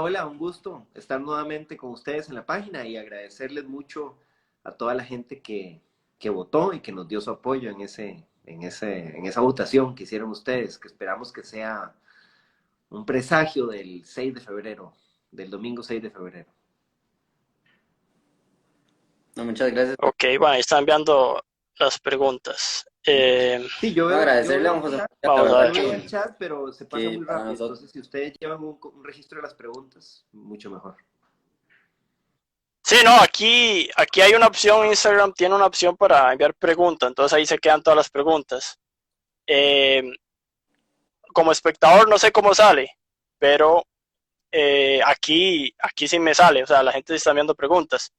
Hola, un gusto estar nuevamente con ustedes en la página y agradecerles mucho a toda la gente que votó y que nos dio su apoyo en esa votación que hicieron ustedes, que esperamos que sea un presagio del 6 de febrero, del domingo 6 de febrero. No, muchas gracias. Ok, bueno, ahí están enviando las preguntas. Sí, No, yo agradecerle a veo don el José chat, María, la Vamos a verdad ver. yo veo el chat, pero se pasa que muy para rápido. nosotros, Entonces, si ustedes llevan un registro de las preguntas, mucho mejor. Sí, no, aquí hay una opción, Instagram tiene una opción para enviar preguntas, entonces ahí se quedan todas las preguntas. Eh, Como espectador no sé cómo sale, pero aquí sí me sale, o sea, la gente sí está enviando preguntas.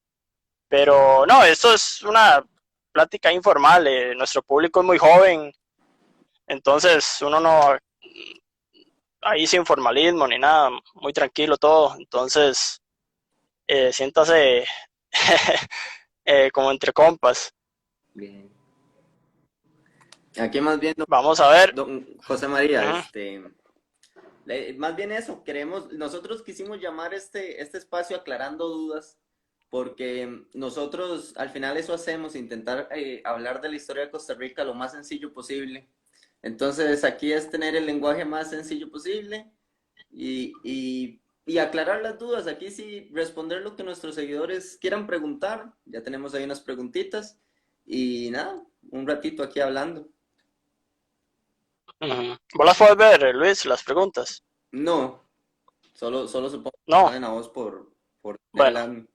Pero no, esto es una plática informal, nuestro público es muy joven, entonces uno no, ahí sin formalismo ni nada, muy tranquilo todo, entonces siéntase como entre compas. bien. Aquí más bien, Vamos a ver. don José María, Ujú. más bien eso, nosotros quisimos llamar este espacio aclarando dudas, porque nosotros al final eso hacemos, intentar hablar de la historia de Costa Rica lo más sencillo posible. Entonces aquí es tener el lenguaje más sencillo posible y aclarar las dudas. Aquí sí responder lo que nuestros seguidores quieran preguntar. Ya tenemos ahí unas preguntitas y nada, un ratito aquí hablando. Ujú. ¿Vos las puedes ver, Luis, las preguntas? No, solo supongo que No. ponen a vos por ser el Bueno, admin.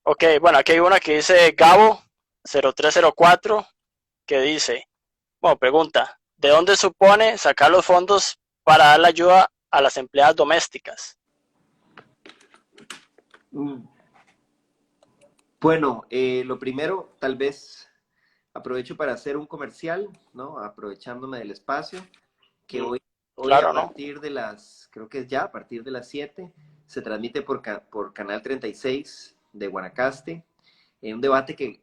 ok, bueno, aquí hay una que dice Gabo 0304 que dice, bueno, pregunta, ¿de dónde supone sacar los fondos para dar la ayuda a las empleadas domésticas? Mm, Bueno, lo primero, tal vez aprovecho para hacer un comercial, ¿no? Aprovechándome del espacio, que Mm, hoy a claro, ¿no? partir de las, creo que es ya, a partir de las 7 se transmite por Canal 36 de Guanacaste, un debate que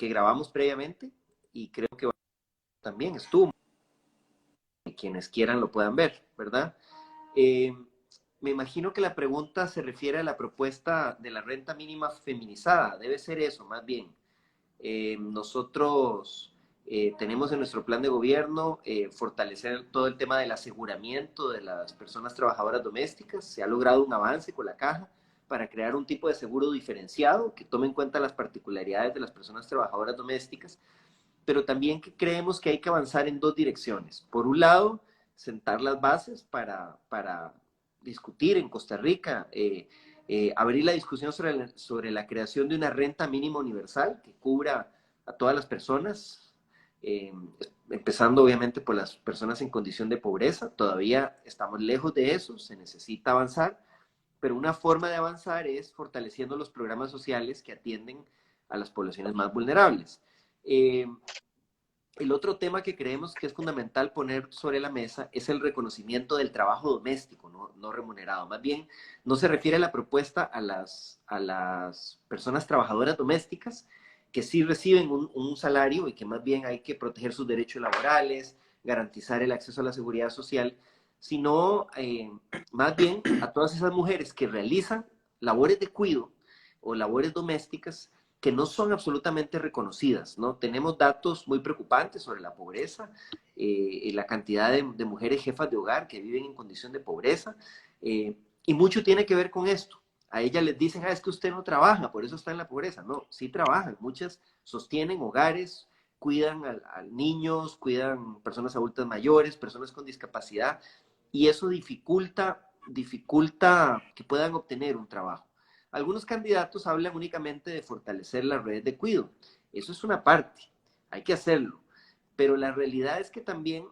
grabamos previamente y creo que también estuvo, quienes quieran lo puedan ver, ¿verdad? Eh, Me imagino que la pregunta se refiere a la propuesta de la renta mínima feminizada, debe ser eso, más bien. Nosotros tenemos en nuestro plan de gobierno fortalecer todo el tema del aseguramiento de las personas trabajadoras domésticas. Se ha logrado un avance con la caja para crear un tipo de seguro diferenciado que tome en cuenta las particularidades de las personas trabajadoras domésticas, pero también que creemos que hay que avanzar en dos direcciones. Por un lado, sentar las bases para discutir en Costa Rica, abrir la discusión sobre la creación de una renta mínima universal que cubra a todas las personas, eh, empezando obviamente por las personas en condición de pobreza. Todavía estamos lejos de eso, se necesita avanzar, pero una forma de avanzar es fortaleciendo los programas sociales que atienden a las poblaciones más vulnerables. Eh, el otro tema que creemos que es fundamental poner sobre la mesa es el reconocimiento del trabajo doméstico, no remunerado. Más bien, no se refiere a la propuesta a las personas trabajadoras domésticas que sí reciben un salario y que más bien hay que proteger sus derechos laborales, garantizar el acceso a la seguridad social, sino más bien a todas esas mujeres que realizan labores de cuidado o labores domésticas que no son absolutamente reconocidas, ¿no? Tenemos datos muy preocupantes sobre la pobreza, la cantidad de mujeres jefas de hogar que viven en condición de pobreza, y mucho tiene que ver con esto. A ellas les dicen, es que usted no trabaja, por eso está en la pobreza. No, sí trabajan, muchas sostienen hogares, cuidan a niños, cuidan personas adultas mayores, personas con discapacidad, y eso dificulta que puedan obtener un trabajo. Algunos candidatos hablan únicamente de fortalecer las redes de cuidado. Eso es una parte, hay que hacerlo. Pero la realidad es que también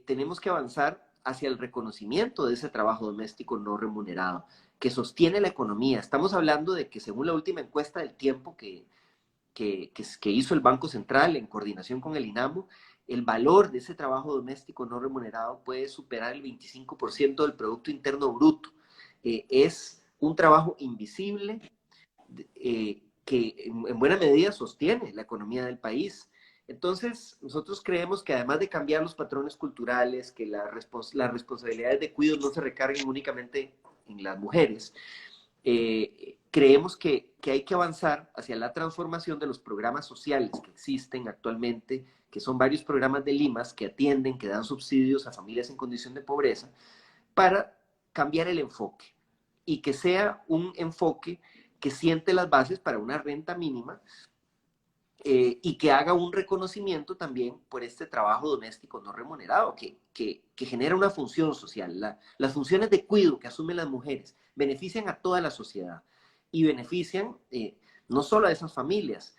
tenemos que avanzar hacia el reconocimiento de ese trabajo doméstico no remunerado, que sostiene la economía. Estamos hablando de que según la última encuesta del tiempo que hizo el Banco Central en coordinación con el INAMO, el valor de ese trabajo doméstico no remunerado puede superar el 25% del Producto Interno Bruto. Es un trabajo invisible que en buena medida sostiene la economía del país. Entonces, nosotros creemos que además de cambiar los patrones culturales, que las responsabilidades de cuidado no se recarguen únicamente en las mujeres, creemos que hay que avanzar hacia la transformación de los programas sociales que existen actualmente, que son varios programas de Limas que atienden, que dan subsidios a familias en condición de pobreza, para cambiar el enfoque y que sea un enfoque que siente las bases para una renta mínima y que haga un reconocimiento también por este trabajo doméstico no remunerado, que genera una función social. Las funciones de cuidado que asumen las mujeres benefician a toda la sociedad y benefician no solo a esas familias,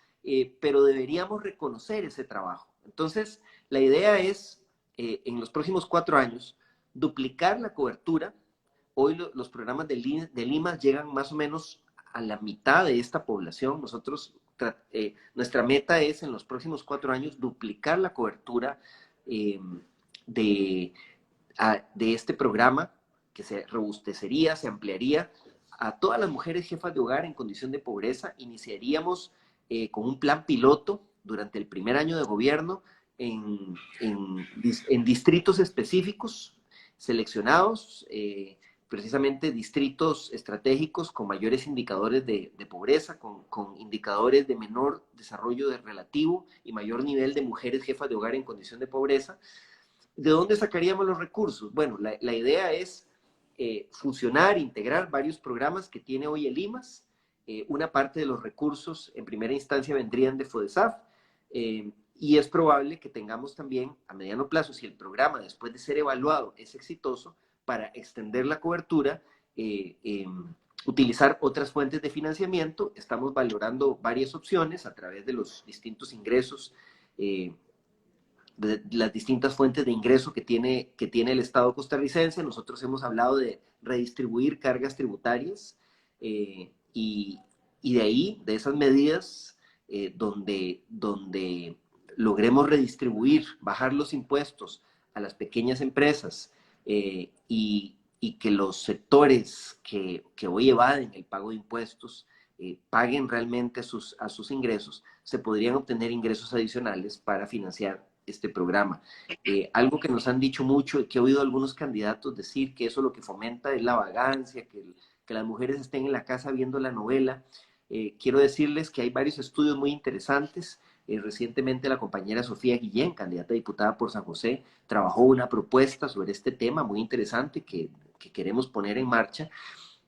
pero deberíamos reconocer ese trabajo. Entonces, la idea es, en los próximos 4 años, duplicar la cobertura. Hoy los programas de Lima llegan más o menos a la mitad de esta población. Nosotros, nuestra meta es en los próximos 4 años duplicar la cobertura de este programa, que se robustecería, se ampliaría a todas las mujeres jefas de hogar en condición de pobreza. Iniciaríamos con un plan piloto durante el primer año de gobierno en distritos específicos seleccionados, precisamente distritos estratégicos con mayores indicadores de pobreza, con indicadores de menor desarrollo relativo y mayor nivel de mujeres jefas de hogar en condición de pobreza. ¿De dónde sacaríamos los recursos? Bueno, la idea es fusionar, integrar varios programas que tiene hoy el IMAS. Una parte de los recursos en primera instancia vendrían de FODESAF, y es probable que tengamos también a mediano plazo, si el programa después de ser evaluado es exitoso, para extender la cobertura, utilizar otras fuentes de financiamiento. Estamos valorando varias opciones a través de los distintos ingresos, de las distintas fuentes de ingreso que tiene el Estado costarricense. Nosotros hemos hablado de redistribuir cargas tributarias, y de ahí, de esas medidas, donde logremos redistribuir, bajar los impuestos a las pequeñas empresas, y que los sectores que hoy evaden el pago de impuestos paguen realmente a sus ingresos, se podrían obtener ingresos adicionales para financiar este programa. Algo que nos han dicho mucho y que he oído a algunos candidatos decir, que eso lo que fomenta es la vagancia, que las mujeres estén en la casa viendo la novela. Quiero decirles que hay varios estudios muy interesantes. Recientemente la compañera Sofía Guillén, candidata a diputada por San José, trabajó una propuesta sobre este tema muy interesante que queremos poner en marcha.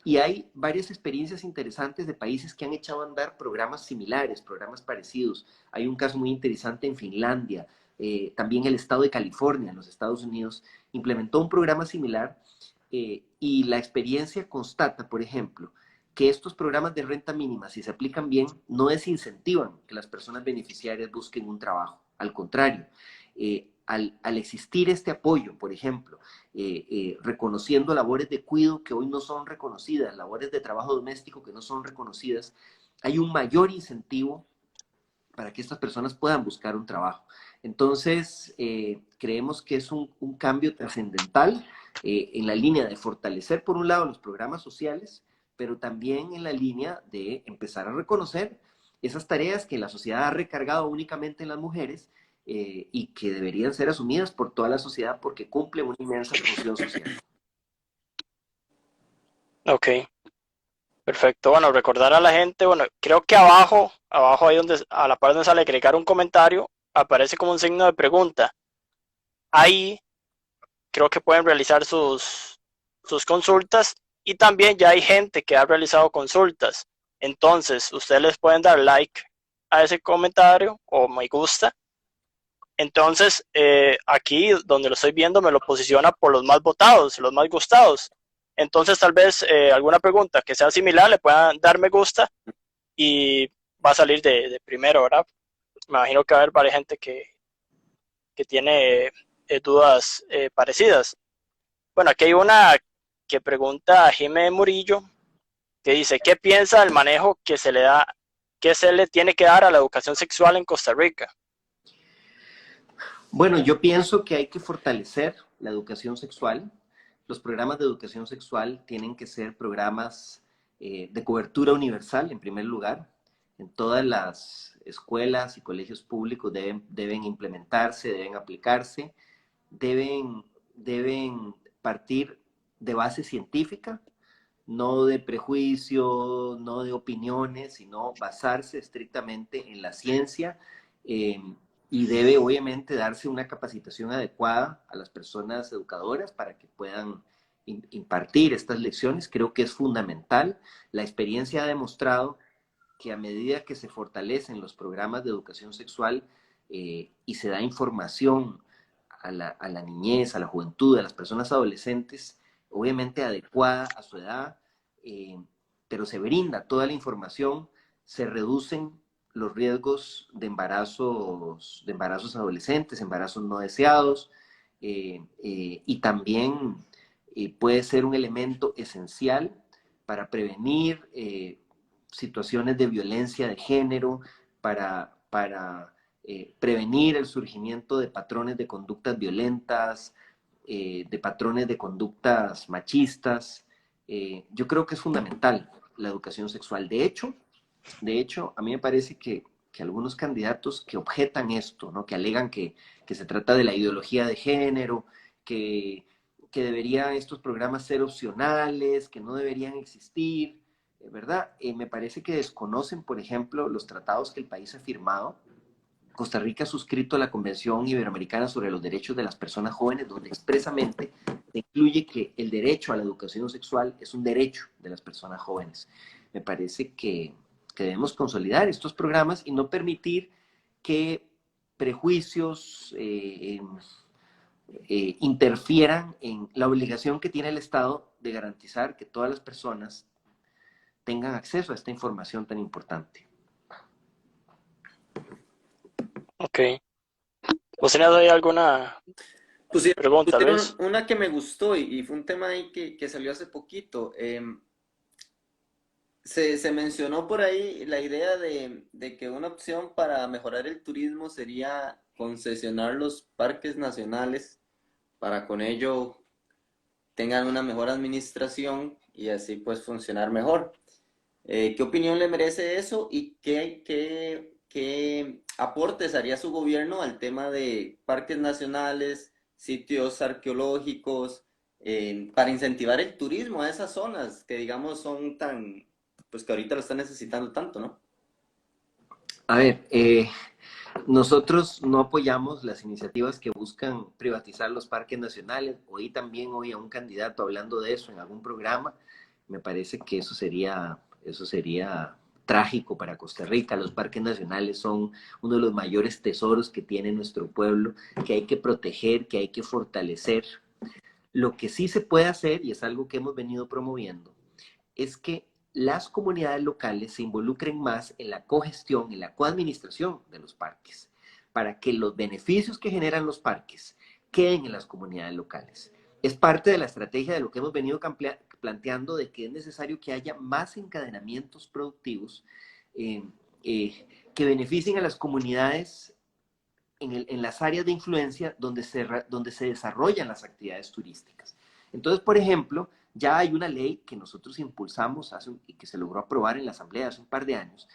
Y hay varias experiencias interesantes de países que han echado a andar programas similares, programas parecidos. Hay un caso muy interesante en Finlandia. También el estado de California, en los Estados Unidos, implementó un programa similar, y la experiencia constata, por ejemplo, que estos programas de renta mínima, si se aplican bien, no desincentivan que las personas beneficiarias busquen un trabajo. Al contrario, al existir este apoyo, por ejemplo, reconociendo labores de cuidado que hoy no son reconocidas, labores de trabajo doméstico que no son reconocidas, hay un mayor incentivo para que estas personas puedan buscar un trabajo. Entonces, creemos que es un cambio trascendental, en la línea de fortalecer, por un lado, los programas sociales, pero también en la línea de empezar a reconocer esas tareas que la sociedad ha recargado únicamente en las mujeres, y que deberían ser asumidas por toda la sociedad porque cumple una inmensa función social. Ok, perfecto. Bueno, recordar a la gente, bueno, creo que abajo ahí donde, a la par donde sale agregar un comentario, aparece como un signo de pregunta. Ahí creo que pueden realizar sus consultas, y también ya hay gente que ha realizado consultas. Entonces, ustedes les pueden dar like a ese comentario o me gusta. Entonces, aquí donde lo estoy viendo me lo posiciona por los más votados, los más gustados. Entonces, tal vez alguna pregunta que sea similar le puedan dar me gusta y va a salir de primero, ¿verdad? Me imagino que va a haber varias gente que tiene dudas parecidas. Bueno, aquí hay una que pregunta a Jimé Murillo, que dice, ¿qué piensa del manejo que se le tiene que dar a la educación sexual en Costa Rica? Bueno, yo pienso que hay que fortalecer la educación sexual. Los programas de educación sexual tienen que ser programas de cobertura universal, en primer lugar. en todas las escuelas y colegios públicos deben implementarse, deben aplicarse, deben partir de base científica, no de prejuicios, no de opiniones, sino basarse estrictamente en la ciencia, y debe obviamente darse una capacitación adecuada a las personas educadoras para que puedan impartir estas lecciones. Creo que es fundamental. La experiencia ha demostrado que a medida que se fortalecen los programas de educación sexual y se da información a la niñez, a la juventud, a las personas adolescentes, obviamente adecuada a su edad, pero se brinda toda la información, se reducen los riesgos de embarazos adolescentes, embarazos no deseados, y también puede ser un elemento esencial para prevenir situaciones de violencia de género, para prevenir el surgimiento de patrones de conductas violentas, de patrones de conductas machistas. Yo creo que es fundamental la educación sexual. De hecho, a mí me parece que algunos candidatos que objetan esto, ¿no? Que alegan que se trata de la ideología de género, que deberían estos programas ser opcionales, que no deberían existir, ¿verdad? Me parece que desconocen, por ejemplo, los tratados que el país ha firmado. Costa Rica ha suscrito la Convención Iberoamericana sobre los Derechos de las Personas Jóvenes, donde expresamente se incluye que el derecho a la educación sexual es un derecho de las personas jóvenes. Me parece que debemos consolidar estos programas y no permitir que prejuicios interfieran en la obligación que tiene el Estado de garantizar que todas las personas tengan acceso a esta información tan importante. Ok. ¿Vos tenías ahí alguna pregunta, Pusieron Luis? una que me gustó y fue un tema ahí que salió hace poquito. Se mencionó por ahí la idea de que una opción para mejorar el turismo sería concesionar los parques nacionales para con ello tengan una mejor administración y así pues funcionar mejor. ¿Qué opinión le merece eso y qué aportes haría su gobierno al tema de parques nacionales, sitios arqueológicos, para incentivar el turismo a esas zonas que digamos son tan, pues que ahorita lo están necesitando tanto, ¿no? A ver, nosotros no apoyamos las iniciativas que buscan privatizar los parques nacionales. Oí a un candidato hablando de eso en algún programa. Me parece que eso sería trágico para Costa Rica. Los parques nacionales son uno de los mayores tesoros que tiene nuestro pueblo, que hay que proteger, que hay que fortalecer. Lo que sí se puede hacer, y es algo que hemos venido promoviendo, es que las comunidades locales se involucren más en la cogestión, en la coadministración de los parques, para que los beneficios que generan los parques queden en las comunidades locales. Es parte de la estrategia de lo que hemos venido planteando, de que es necesario que haya más encadenamientos productivos que beneficien a las comunidades en las áreas de influencia donde se desarrollan las actividades turísticas. Entonces, por ejemplo, ya hay una ley que nosotros impulsamos y que se logró aprobar en la Asamblea hace un par de años,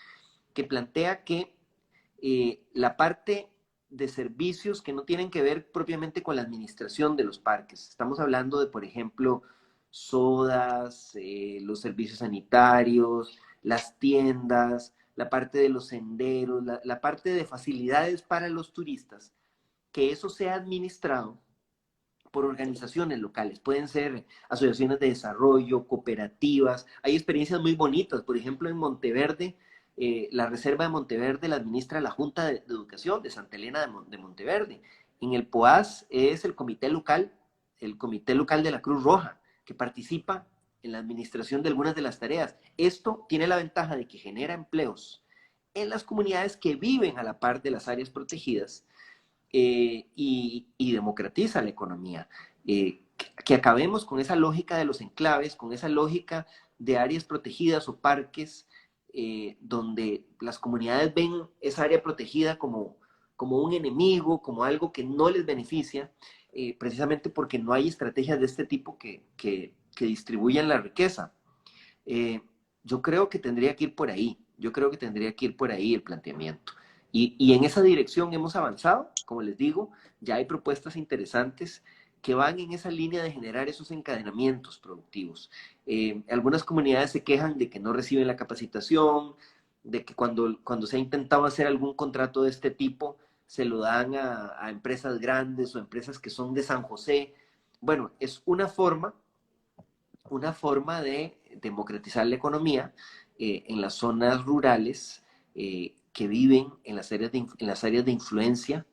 que plantea que la parte de servicios que no tienen que ver propiamente con la administración de los parques, estamos hablando de, por ejemplo, sodas, los servicios sanitarios, las tiendas, la parte de los senderos, la parte de facilidades para los turistas, que eso sea administrado por organizaciones locales. Pueden ser asociaciones de desarrollo, cooperativas. Hay experiencias muy bonitas. Por ejemplo, en Monteverde, la Reserva de Monteverde la administra la Junta de Educación de Santa Elena de Monteverde. En el POAS es el comité local de la Cruz Roja, que participa en la administración de algunas de las tareas. Esto tiene la ventaja de que genera empleos en las comunidades que viven a la par de las áreas protegidas, y democratiza la economía. Que acabemos con esa lógica de los enclaves, con esa lógica de áreas protegidas o parques, donde las comunidades ven esa área protegida como un enemigo, como algo que no les beneficia, precisamente porque no hay estrategias de este tipo que distribuyan la riqueza. Yo creo que tendría que ir por ahí. Yo creo que tendría que ir por ahí el planteamiento. Y en esa dirección hemos avanzado, como les digo, ya hay propuestas interesantes que van en esa línea de generar esos encadenamientos productivos. Algunas comunidades se quejan de que no reciben la capacitación, de que cuando se ha intentado hacer algún contrato de este tipo, se lo dan a empresas grandes o empresas que son de San José. Bueno, es una forma de democratizar la economía en las zonas rurales que viven en las áreas de influencia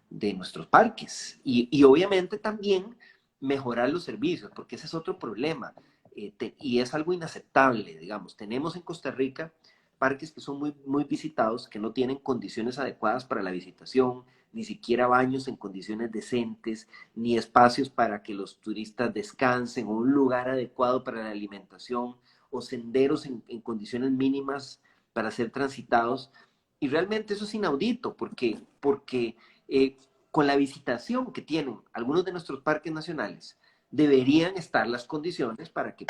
de nuestros parques. Y obviamente también mejorar los servicios, porque ese es otro problema. Y es algo inaceptable, digamos. Tenemos en Costa Rica parques que son muy visitados, que no tienen condiciones adecuadas para la visitación, ni siquiera baños en condiciones decentes, ni espacios para que los turistas descansen, o un lugar adecuado para la alimentación, o senderos en condiciones mínimas para ser transitados. Y realmente eso es inaudito, porque con la visitación que tienen algunos de nuestros parques nacionales, deberían estar las condiciones para que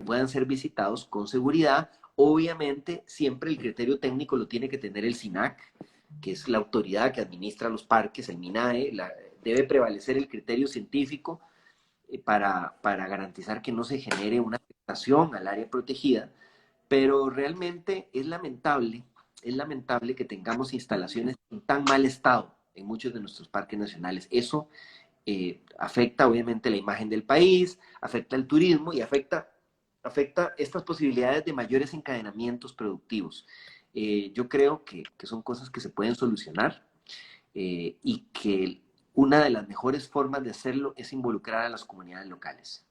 puedan ser visitados con seguridad. Obviamente, siempre el criterio técnico lo tiene que tener el SINAC, que es la autoridad que administra los parques, el MINAE. Debe prevalecer el criterio científico para garantizar que no se genere una afectación al área protegida, pero realmente es lamentable que tengamos instalaciones en tan mal estado en muchos de nuestros parques nacionales. Eso afecta obviamente la imagen del país, afecta el turismo y afecta estas posibilidades de mayores encadenamientos productivos. Yo creo que son cosas que se pueden solucionar y que una de las mejores formas de hacerlo es involucrar a las comunidades locales.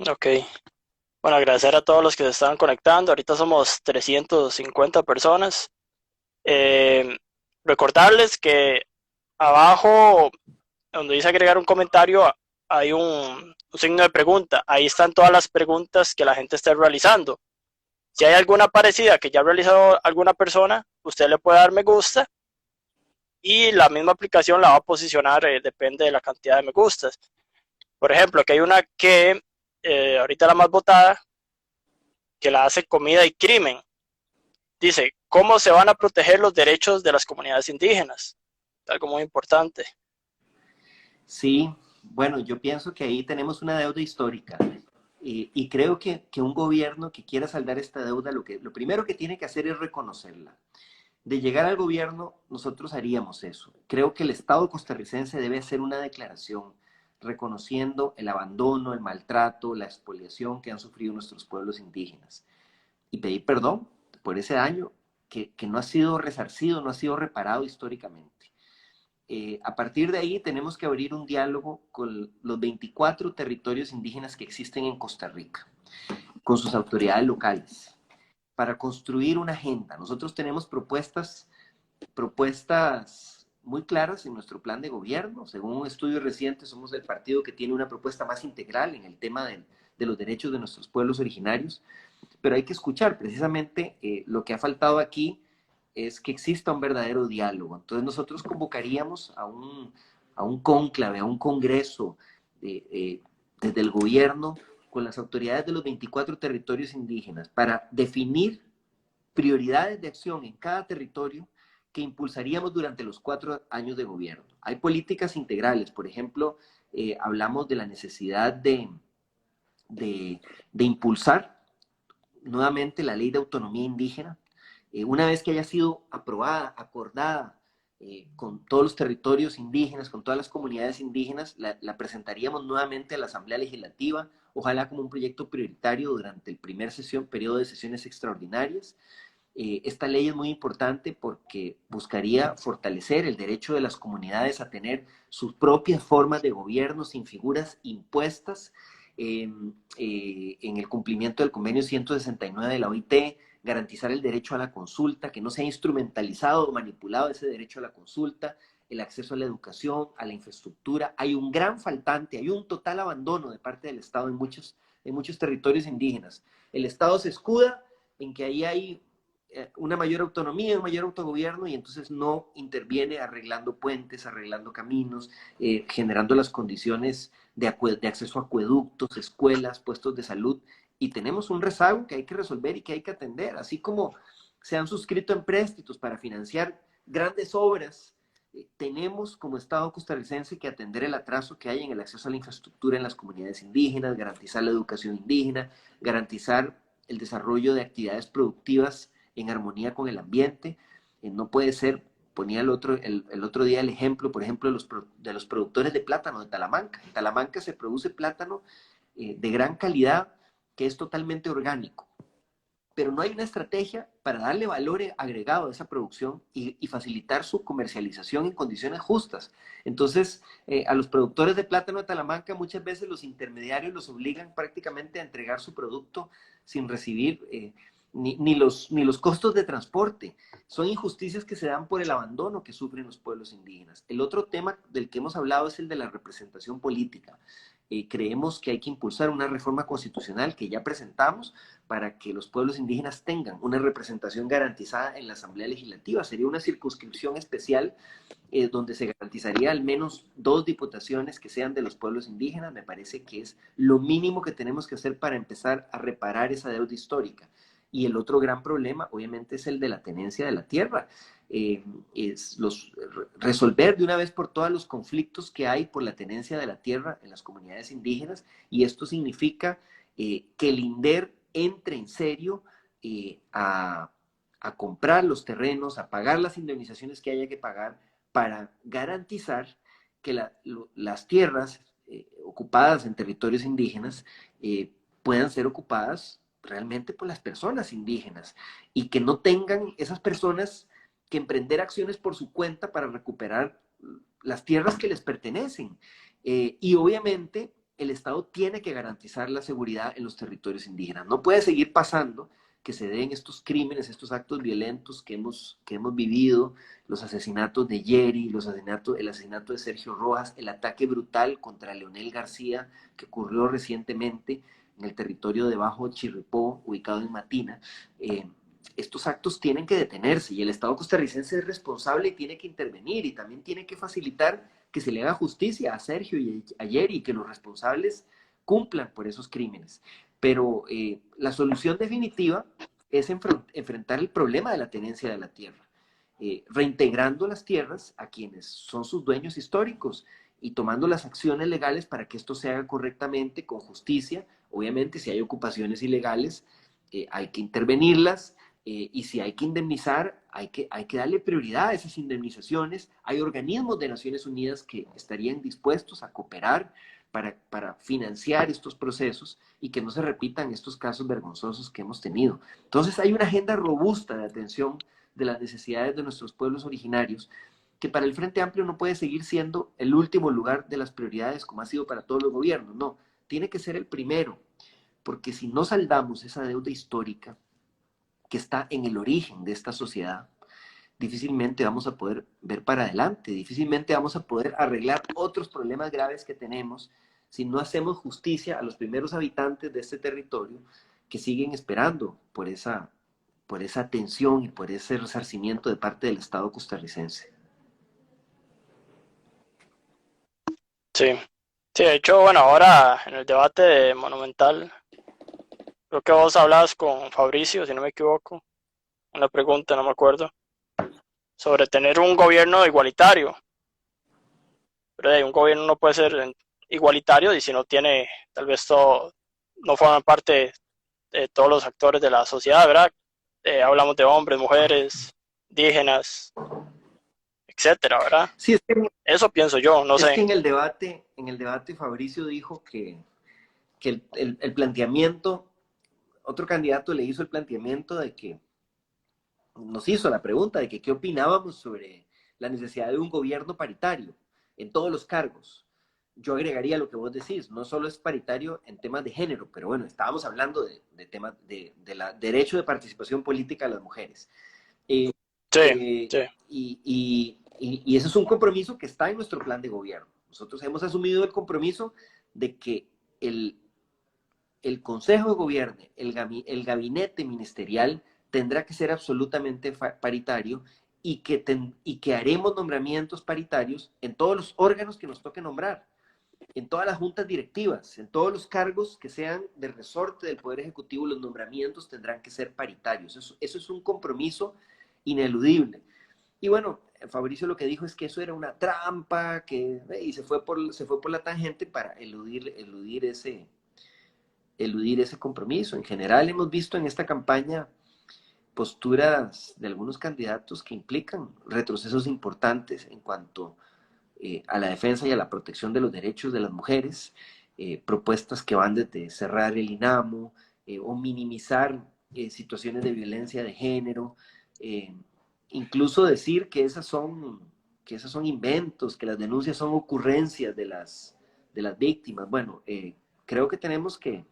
Ok. Bueno, agradecer a todos los que se estaban conectando. Ahorita somos 350 personas. Eh, Recordarles que abajo, donde dice agregar un comentario, hay un signo de pregunta. Ahí están todas las preguntas que la gente esté realizando. Si hay alguna parecida que ya ha realizado alguna persona, usted le puede dar me gusta y la misma aplicación la va a posicionar, depende de la cantidad de me gustas. Por ejemplo, aquí hay una que ahorita la más votada, que la hace comida y crimen. Dice, ¿cómo se van a proteger los derechos de las comunidades indígenas? Algo muy importante. Sí, bueno, yo pienso que ahí tenemos una deuda histórica y creo que un gobierno que quiera saldar esta deuda, lo primero que tiene que hacer es reconocerla. De llegar al gobierno, nosotros haríamos eso. Creo que el Estado costarricense debe hacer una declaración reconociendo el abandono, el maltrato, la expoliación que han sufrido nuestros pueblos indígenas y pedir perdón por ese daño que no ha sido resarcido, no ha sido reparado históricamente. A partir de ahí tenemos que abrir un diálogo con los 24 territorios indígenas que existen en Costa Rica, con sus autoridades locales, para construir una agenda. Nosotros tenemos propuestas muy claras en nuestro plan de gobierno. Según un estudio reciente, somos el partido que tiene una propuesta más integral en el tema de los derechos de nuestros pueblos originarios, pero hay que escuchar. Precisamente lo que ha faltado aquí es que exista un verdadero diálogo. Entonces nosotros convocaríamos a un cónclave, a un congreso desde el gobierno con las autoridades de los 24 territorios indígenas para definir prioridades de acción en cada territorio que impulsaríamos durante los 4 años de gobierno. Hay políticas integrales, por ejemplo, hablamos de la necesidad de impulsar nuevamente la ley de autonomía indígena, una vez que haya sido aprobada, acordada con todos los territorios indígenas, con todas las comunidades indígenas, la presentaríamos nuevamente a la Asamblea Legislativa, ojalá como un proyecto prioritario durante el primer periodo de sesiones extraordinarias. Esta ley es muy importante porque buscaría fortalecer el derecho de las comunidades a tener sus propias formas de gobierno sin figuras impuestas en el cumplimiento del convenio 169 de la OIT, garantizar el derecho a la consulta, que no sea instrumentalizado o manipulado ese derecho a la consulta, el acceso a la educación, a la infraestructura. Hay un gran faltante, hay un total abandono de parte del Estado en muchos territorios indígenas. El Estado se escuda en que ahí hay una mayor autonomía, un mayor autogobierno, y entonces no interviene arreglando puentes, arreglando caminos, generando las condiciones de acceso a acueductos, escuelas, puestos de salud, y tenemos un rezago que hay que resolver y que hay que atender, así como se han suscrito empréstitos para financiar grandes obras. Tenemos como Estado costarricense que atender el atraso que hay en el acceso a la infraestructura en las comunidades indígenas, garantizar la educación indígena, garantizar el desarrollo de actividades productivas en armonía con el ambiente. No puede ser, ponía el otro día el ejemplo, por ejemplo, de los productores de plátano de Talamanca. En Talamanca se produce plátano de gran calidad que es totalmente orgánico, pero no hay una estrategia para darle valor agregado a esa producción y facilitar su comercialización en condiciones justas. Entonces, a los productores de plátano de Talamanca muchas veces los intermediarios los obligan prácticamente a entregar su producto sin recibir ni los costos de transporte. Son injusticias que se dan por el abandono que sufren los pueblos indígenas. El otro tema del que hemos hablado es el de la representación política. Creemos que hay que impulsar una reforma constitucional que ya presentamos para que los pueblos indígenas tengan una representación garantizada en la Asamblea Legislativa. Sería una circunscripción especial donde se garantizaría al menos 2 diputaciones que sean de los pueblos indígenas. Me parece que es lo mínimo que tenemos que hacer para empezar a reparar esa deuda histórica. Y el otro gran problema, obviamente, es el de la tenencia de la tierra. Resolver de una vez por todas los conflictos que hay por la tenencia de la tierra en las comunidades indígenas, y esto significa que el INDER entre en serio a comprar los terrenos, a pagar las indemnizaciones que haya que pagar para garantizar que las tierras ocupadas en territorios indígenas puedan ser ocupadas realmente por las personas indígenas y que no tengan esas personas que emprender acciones por su cuenta para recuperar las tierras que les pertenecen. Y obviamente el Estado tiene que garantizar la seguridad en los territorios indígenas. No puede seguir pasando que se den estos crímenes, estos actos violentos que hemos vivido, los asesinatos de Yeri, el asesinato de Sergio Rojas, el ataque brutal contra Leonel García que ocurrió recientemente en el territorio de Bajo Chirripó, ubicado en Matina. Estos actos tienen que detenerse y el Estado costarricense es responsable y tiene que intervenir y también tiene que facilitar que se le haga justicia a Sergio y a Yeri y que los responsables cumplan por esos crímenes. Pero la solución definitiva es enfrentar el problema de la tenencia de la tierra, reintegrando las tierras a quienes son sus dueños históricos y tomando las acciones legales para que esto se haga correctamente, con justicia. Obviamente, si hay ocupaciones ilegales, hay que intervenirlas, y si hay que indemnizar, hay que darle prioridad a esas indemnizaciones. Hay organismos de Naciones Unidas que estarían dispuestos a cooperar para financiar estos procesos y que no se repitan estos casos vergonzosos que hemos tenido. Entonces hay una agenda robusta de atención de las necesidades de nuestros pueblos originarios que para el Frente Amplio no puede seguir siendo el último lugar de las prioridades como ha sido para todos los gobiernos. No, tiene que ser el primero, porque si no saldamos esa deuda histórica que está en el origen de esta sociedad, difícilmente vamos a poder ver para adelante, difícilmente vamos a poder arreglar otros problemas graves que tenemos si no hacemos justicia a los primeros habitantes de este territorio que siguen esperando por esa atención y por ese resarcimiento de parte del Estado costarricense. Sí, sí, de hecho, bueno, ahora en el debate de Monumental, creo que vos hablabas con Fabricio, si no me equivoco, una pregunta, no me acuerdo, sobre tener un gobierno igualitario. Pero un gobierno no puede ser igualitario y si no tiene, tal vez no forman parte de todos los actores de la sociedad, ¿verdad? Hablamos de hombres, mujeres, indígenas, etcétera, ¿verdad? Sí, eso pienso yo, no sé. Es que en el debate Fabricio dijo que el planteamiento, otro candidato le hizo el planteamiento de que, nos hizo la pregunta de que qué opinábamos sobre la necesidad de un gobierno paritario en todos los cargos. Yo agregaría lo que vos decís, no solo es paritario en temas de género, pero bueno, estábamos hablando de temas de derecho de participación política de las mujeres. Sí. Y ese es un compromiso que está en nuestro plan de gobierno. Nosotros hemos asumido el compromiso de que el Consejo de Gobierno, el gabinete ministerial, tendrá que ser absolutamente paritario y que haremos nombramientos paritarios en todos los órganos que nos toque nombrar. en todas las juntas directivas, en todos los cargos que sean del resorte del Poder Ejecutivo, los nombramientos tendrán que ser paritarios. Eso es un compromiso ineludible. Y bueno, Fabricio lo que dijo es que eso era una trampa, y se fue por la tangente para eludir ese compromiso. En general hemos visto en esta campaña posturas de algunos candidatos que implican retrocesos importantes en cuanto a la defensa y a la protección de los derechos de las mujeres, propuestas que van desde cerrar el INAMO o minimizar situaciones de violencia de género, incluso decir que esas son inventos, que las denuncias son ocurrencias de las víctimas. Bueno, creo que tenemos que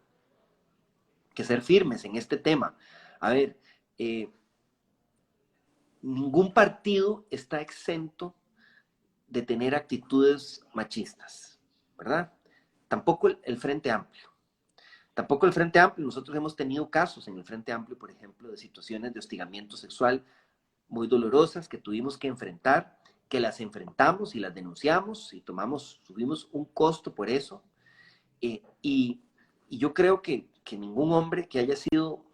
ser firmes en este tema. A ver, ningún partido está exento de tener actitudes machistas, ¿verdad? Tampoco el Frente Amplio. Tampoco el Frente Amplio. Nosotros hemos tenido casos en el Frente Amplio, por ejemplo, de situaciones de hostigamiento sexual muy dolorosas que tuvimos que enfrentar, que las enfrentamos y las denunciamos y subimos un costo por eso. Y yo creo que ningún hombre que haya sido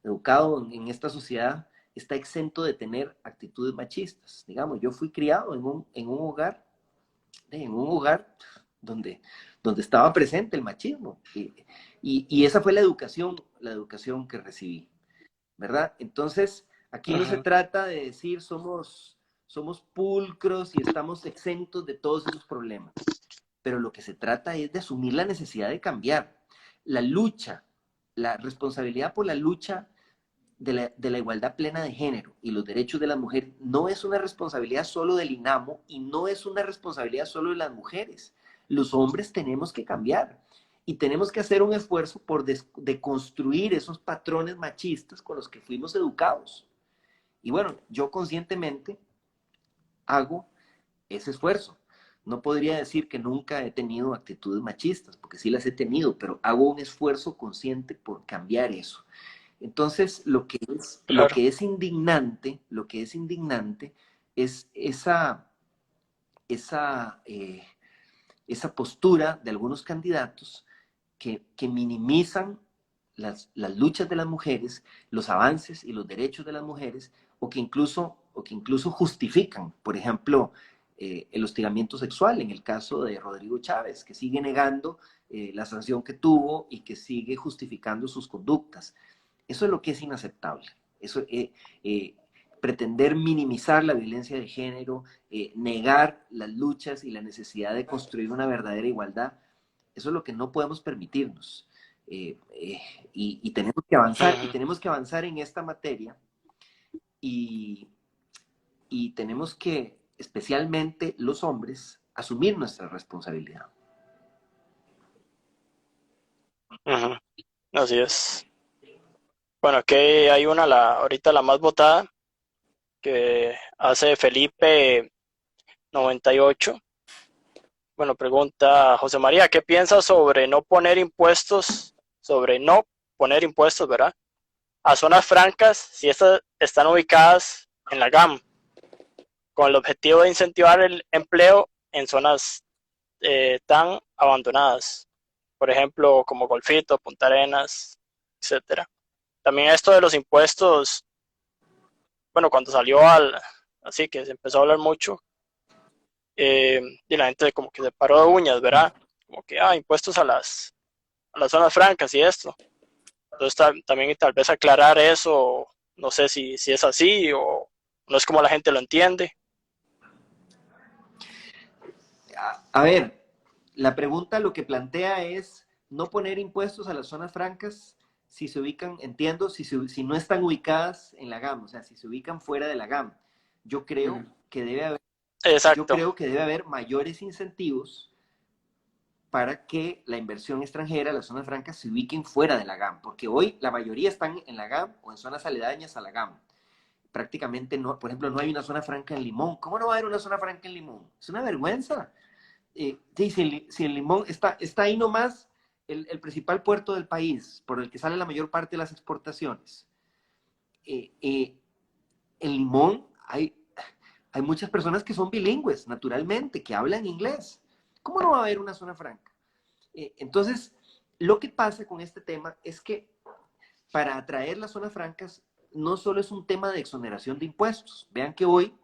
educado en esta sociedad está exento de tener actitudes machistas. Digamos, yo fui criado en un hogar donde estaba presente el machismo. Y esa fue la educación que recibí, ¿verdad? Entonces, aquí no se trata de decir somos pulcros y estamos exentos de todos esos problemas, pero lo que se trata es de asumir la necesidad de cambiar. La lucha, la responsabilidad por la lucha de la igualdad plena de género y los derechos de las mujeres no es una responsabilidad solo del INAMO y no es una responsabilidad solo de las mujeres. Los hombres tenemos que cambiar y tenemos que hacer un esfuerzo por deconstruir esos patrones machistas con los que fuimos educados. Y bueno, yo conscientemente hago ese esfuerzo. No podría decir que nunca he tenido actitudes machistas, porque sí las he tenido, pero hago un esfuerzo consciente por cambiar eso. Entonces, lo que es indignante es esa postura de algunos candidatos que minimizan las luchas de las mujeres, los avances y los derechos de las mujeres, o que incluso justifican, por ejemplo, el hostigamiento sexual, en el caso de Rodrigo Chávez, que sigue negando la sanción que tuvo y que sigue justificando sus conductas. Eso es lo que es inaceptable. Eso, pretender minimizar la violencia de género, negar las luchas y la necesidad de construir una verdadera igualdad, eso es lo que no podemos permitirnos. Y tenemos que avanzar, en esta materia y tenemos que, especialmente los hombres, asumir nuestra responsabilidad. Así es. Bueno, aquí hay ahorita la más votada, que hace Felipe 98. Bueno, pregunta José María, ¿qué piensas sobre no poner impuestos, ¿verdad? A zonas francas si estas están ubicadas en la GAM, con el objetivo de incentivar el empleo en zonas tan abandonadas, por ejemplo, como Golfito, Punta Arenas, etcétera. También esto de los impuestos, bueno, cuando salió así que se empezó a hablar mucho, y la gente como que se paró de uñas, ¿verdad? Como que, impuestos a las zonas francas y esto. Entonces también tal vez aclarar eso, no sé si es así o no es como la gente lo entiende. A ver, la pregunta lo que plantea es no poner impuestos a las zonas francas si se ubican, entiendo, si no están ubicadas en la GAM, o sea, si se ubican fuera de la GAM. Yo creo que debe haber mayores incentivos para que la inversión extranjera, las zonas francas, se ubiquen fuera de la GAM, porque hoy la mayoría están en la GAM o en zonas aledañas a la GAM. Prácticamente no, por ejemplo, no hay una zona franca en Limón. ¿Cómo no va a haber una zona franca en Limón? Es una vergüenza. Sí, si el Limón está ahí nomás, el principal puerto del país, por el que sale la mayor parte de las exportaciones. En Limón hay muchas personas que son bilingües, naturalmente, que hablan inglés. ¿Cómo no va a haber una zona franca? Entonces, lo que pasa con este tema es que para atraer las zonas francas no solo es un tema de exoneración de impuestos. Vean que hoy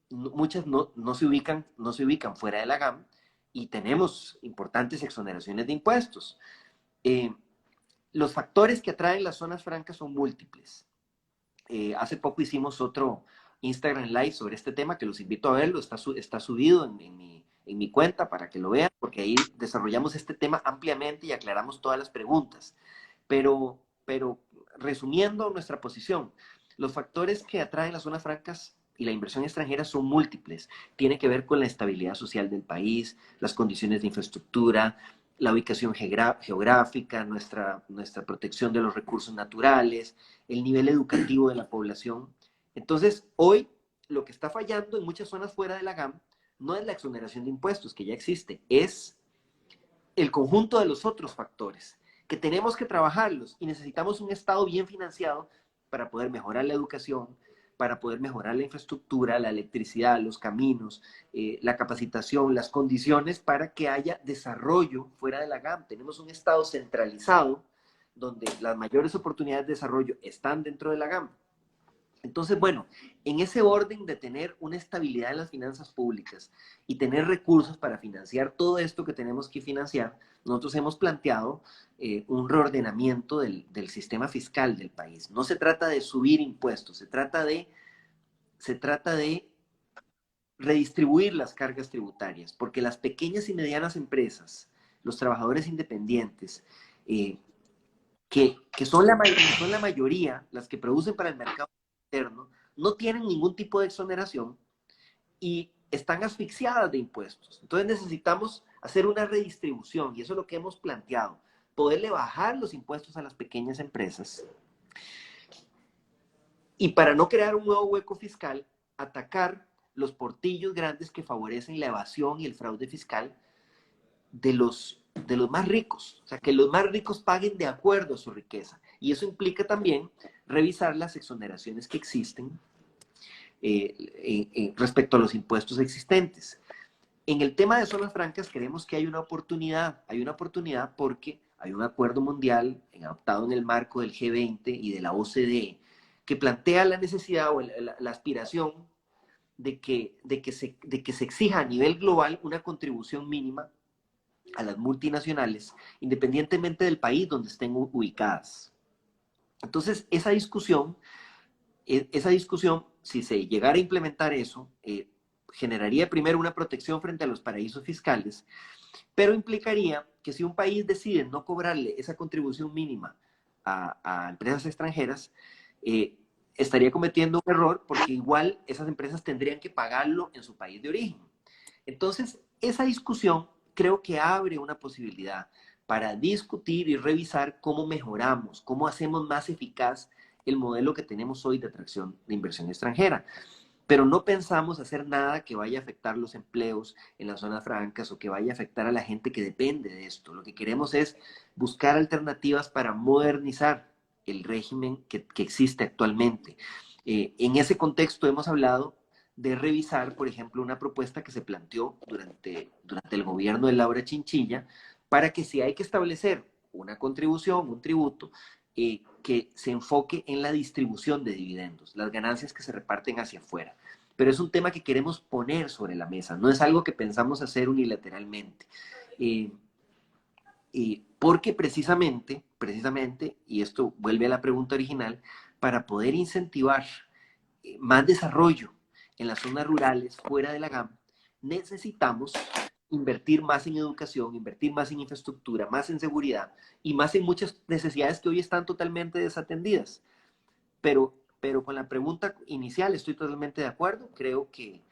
muchas no se ubican fuera de la GAM y tenemos importantes exoneraciones de impuestos. Los factores que atraen las zonas francas son múltiples. Hace poco hicimos otro Instagram Live sobre este tema, que los invito a verlo, está subido en mi cuenta para que lo vean, porque ahí desarrollamos este tema ampliamente y aclaramos todas las preguntas. Pero resumiendo nuestra posición, los factores que atraen las zonas francas y la inversión extranjera son múltiples. Tiene que ver con la estabilidad social del país, las condiciones de infraestructura, la ubicación geográfica, nuestra protección de los recursos naturales, el nivel educativo de la población. Entonces, hoy lo que está fallando en muchas zonas fuera de la GAM no es la exoneración de impuestos, que ya existe, es el conjunto de los otros factores, que tenemos que trabajarlos y necesitamos un Estado bien financiado para poder mejorar la educación, para poder mejorar la infraestructura, la electricidad, los caminos, la capacitación, las condiciones para que haya desarrollo fuera de la GAM. Tenemos un Estado centralizado donde las mayores oportunidades de desarrollo están dentro de la GAM. Entonces, bueno, en ese orden de tener una estabilidad en las finanzas públicas y tener recursos para financiar todo esto que tenemos que financiar, nosotros hemos planteado un reordenamiento del sistema fiscal del país. No se trata de subir impuestos, se trata de redistribuir las cargas tributarias, porque las pequeñas y medianas empresas, los trabajadores independientes, que son la mayoría, las que producen para el mercado interno, no tienen ningún tipo de exoneración y están asfixiadas de impuestos. Entonces necesitamos hacer una redistribución y eso es lo que hemos planteado, poderle bajar los impuestos a las pequeñas empresas y para no crear un nuevo hueco fiscal, atacar los portillos grandes que favorecen la evasión y el fraude fiscal de los más ricos, o sea, que los más ricos paguen de acuerdo a su riqueza. Y eso implica también revisar las exoneraciones que existen respecto a los impuestos existentes. En el tema de zonas francas creemos que hay una oportunidad porque hay un acuerdo mundial adoptado en el marco del G20 y de la OCDE que plantea la necesidad o la aspiración de que se exija a nivel global una contribución mínima a las multinacionales, independientemente del país donde estén ubicadas. Entonces, esa discusión, si se llegara a implementar eso, generaría primero una protección frente a los paraísos fiscales, pero implicaría que si un país decide no cobrarle esa contribución mínima a empresas extranjeras, estaría cometiendo un error porque igual esas empresas tendrían que pagarlo en su país de origen. Entonces, esa discusión creo que abre una posibilidad para discutir y revisar cómo mejoramos, cómo hacemos más eficaz el modelo que tenemos hoy de atracción de inversión extranjera. Pero no pensamos hacer nada que vaya a afectar los empleos en las zonas francas o que vaya a afectar a la gente que depende de esto. Lo que queremos es buscar alternativas para modernizar el régimen que existe actualmente. En ese contexto hemos hablado de revisar, por ejemplo, una propuesta que se planteó durante el gobierno de Laura Chinchilla, para que si hay que establecer una contribución, un tributo, que se enfoque en la distribución de dividendos, las ganancias que se reparten hacia afuera. Pero es un tema que queremos poner sobre la mesa, no es algo que pensamos hacer unilateralmente. Porque precisamente, y esto vuelve a la pregunta original, para poder incentivar más desarrollo en las zonas rurales fuera de la GAM, necesitamos invertir más en educación, invertir más en infraestructura, más en seguridad y más en muchas necesidades que hoy están totalmente desatendidas. Pero con la pregunta inicial estoy totalmente de acuerdo. Creo que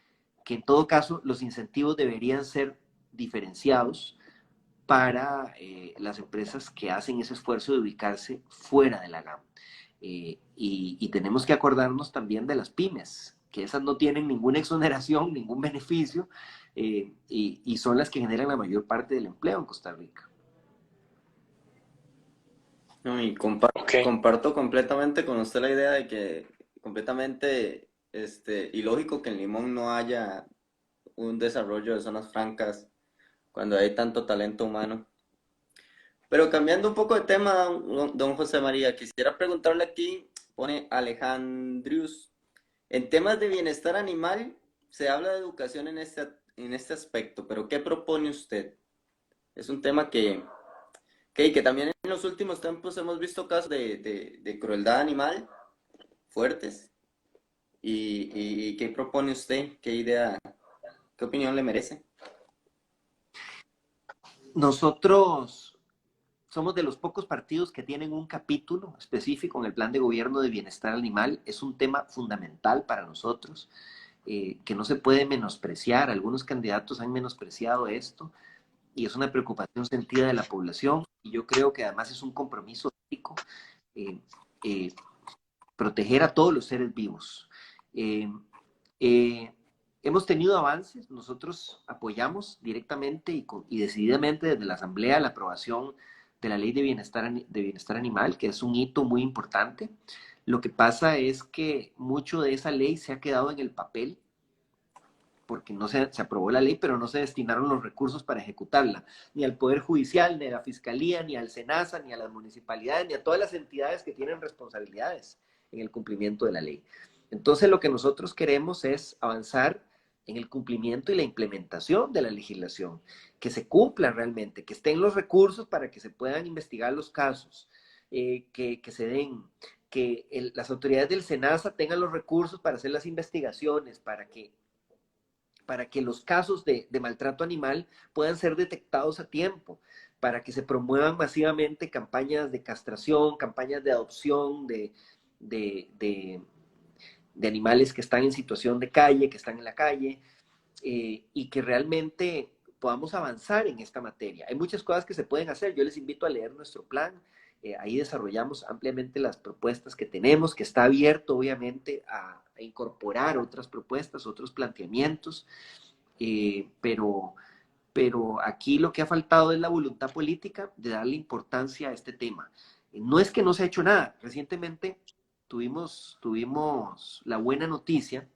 en todo caso los incentivos deberían ser diferenciados para las empresas que hacen ese esfuerzo de ubicarse fuera de la GAM. Y tenemos que acordarnos también de las pymes, que esas no tienen ninguna exoneración, ningún beneficio, y son las que generan la mayor parte del empleo en Costa Rica. No, y comparto completamente con usted la idea de que completamente ilógico que en Limón no haya un desarrollo de zonas francas cuando hay tanto talento humano. Pero cambiando un poco de tema, don José María, quisiera preguntarle aquí, pone Alejandrius, en temas de bienestar animal se habla de educación en este aspecto, pero ¿qué propone usted? Es un tema que también en los últimos tiempos hemos visto casos de crueldad animal fuertes. Y qué propone usted? ¿Qué idea, qué opinión le merece? Nosotros somos de los pocos partidos que tienen un capítulo específico en el plan de gobierno de bienestar animal. Es un tema fundamental para nosotros, que no se puede menospreciar. Algunos candidatos han menospreciado esto y es una preocupación sentida de la población. Y yo creo que además es un compromiso ético, eh, eh, proteger a todos los seres vivos. Eh, eh, Hemos tenido avances, nosotros apoyamos directamente y decididamente desde la Asamblea la aprobación de la Ley de Bienestar Animal, que es un hito muy importante. Lo que pasa es que mucho de esa ley se ha quedado en el papel, porque no se aprobó la ley, pero no se destinaron los recursos para ejecutarla, ni al Poder Judicial, ni a la Fiscalía, ni al SENASA, ni a las municipalidades, ni a todas las entidades que tienen responsabilidades en el cumplimiento de la ley. Entonces, lo que nosotros queremos es avanzar en el cumplimiento y la implementación de la legislación, que se cumpla realmente, que estén los recursos para que se puedan investigar los casos, que se den, que las autoridades del SENASA tengan los recursos para hacer las investigaciones, para que los casos de maltrato animal puedan ser detectados a tiempo, para que se promuevan masivamente campañas de castración, campañas de adopción de, de, de animales que están en situación de calle, que están en la calle, y que realmente podamos avanzar en esta materia. Hay muchas cosas que se pueden hacer. Yo les invito a leer nuestro plan. Ahí desarrollamos ampliamente las propuestas que tenemos, que está abierto obviamente a incorporar otras propuestas, otros planteamientos, pero, pero aquí lo que ha faltado es la voluntad política de darle importancia a este tema. No es que no se ha hecho nada. Recientemente tuvimos la buena noticia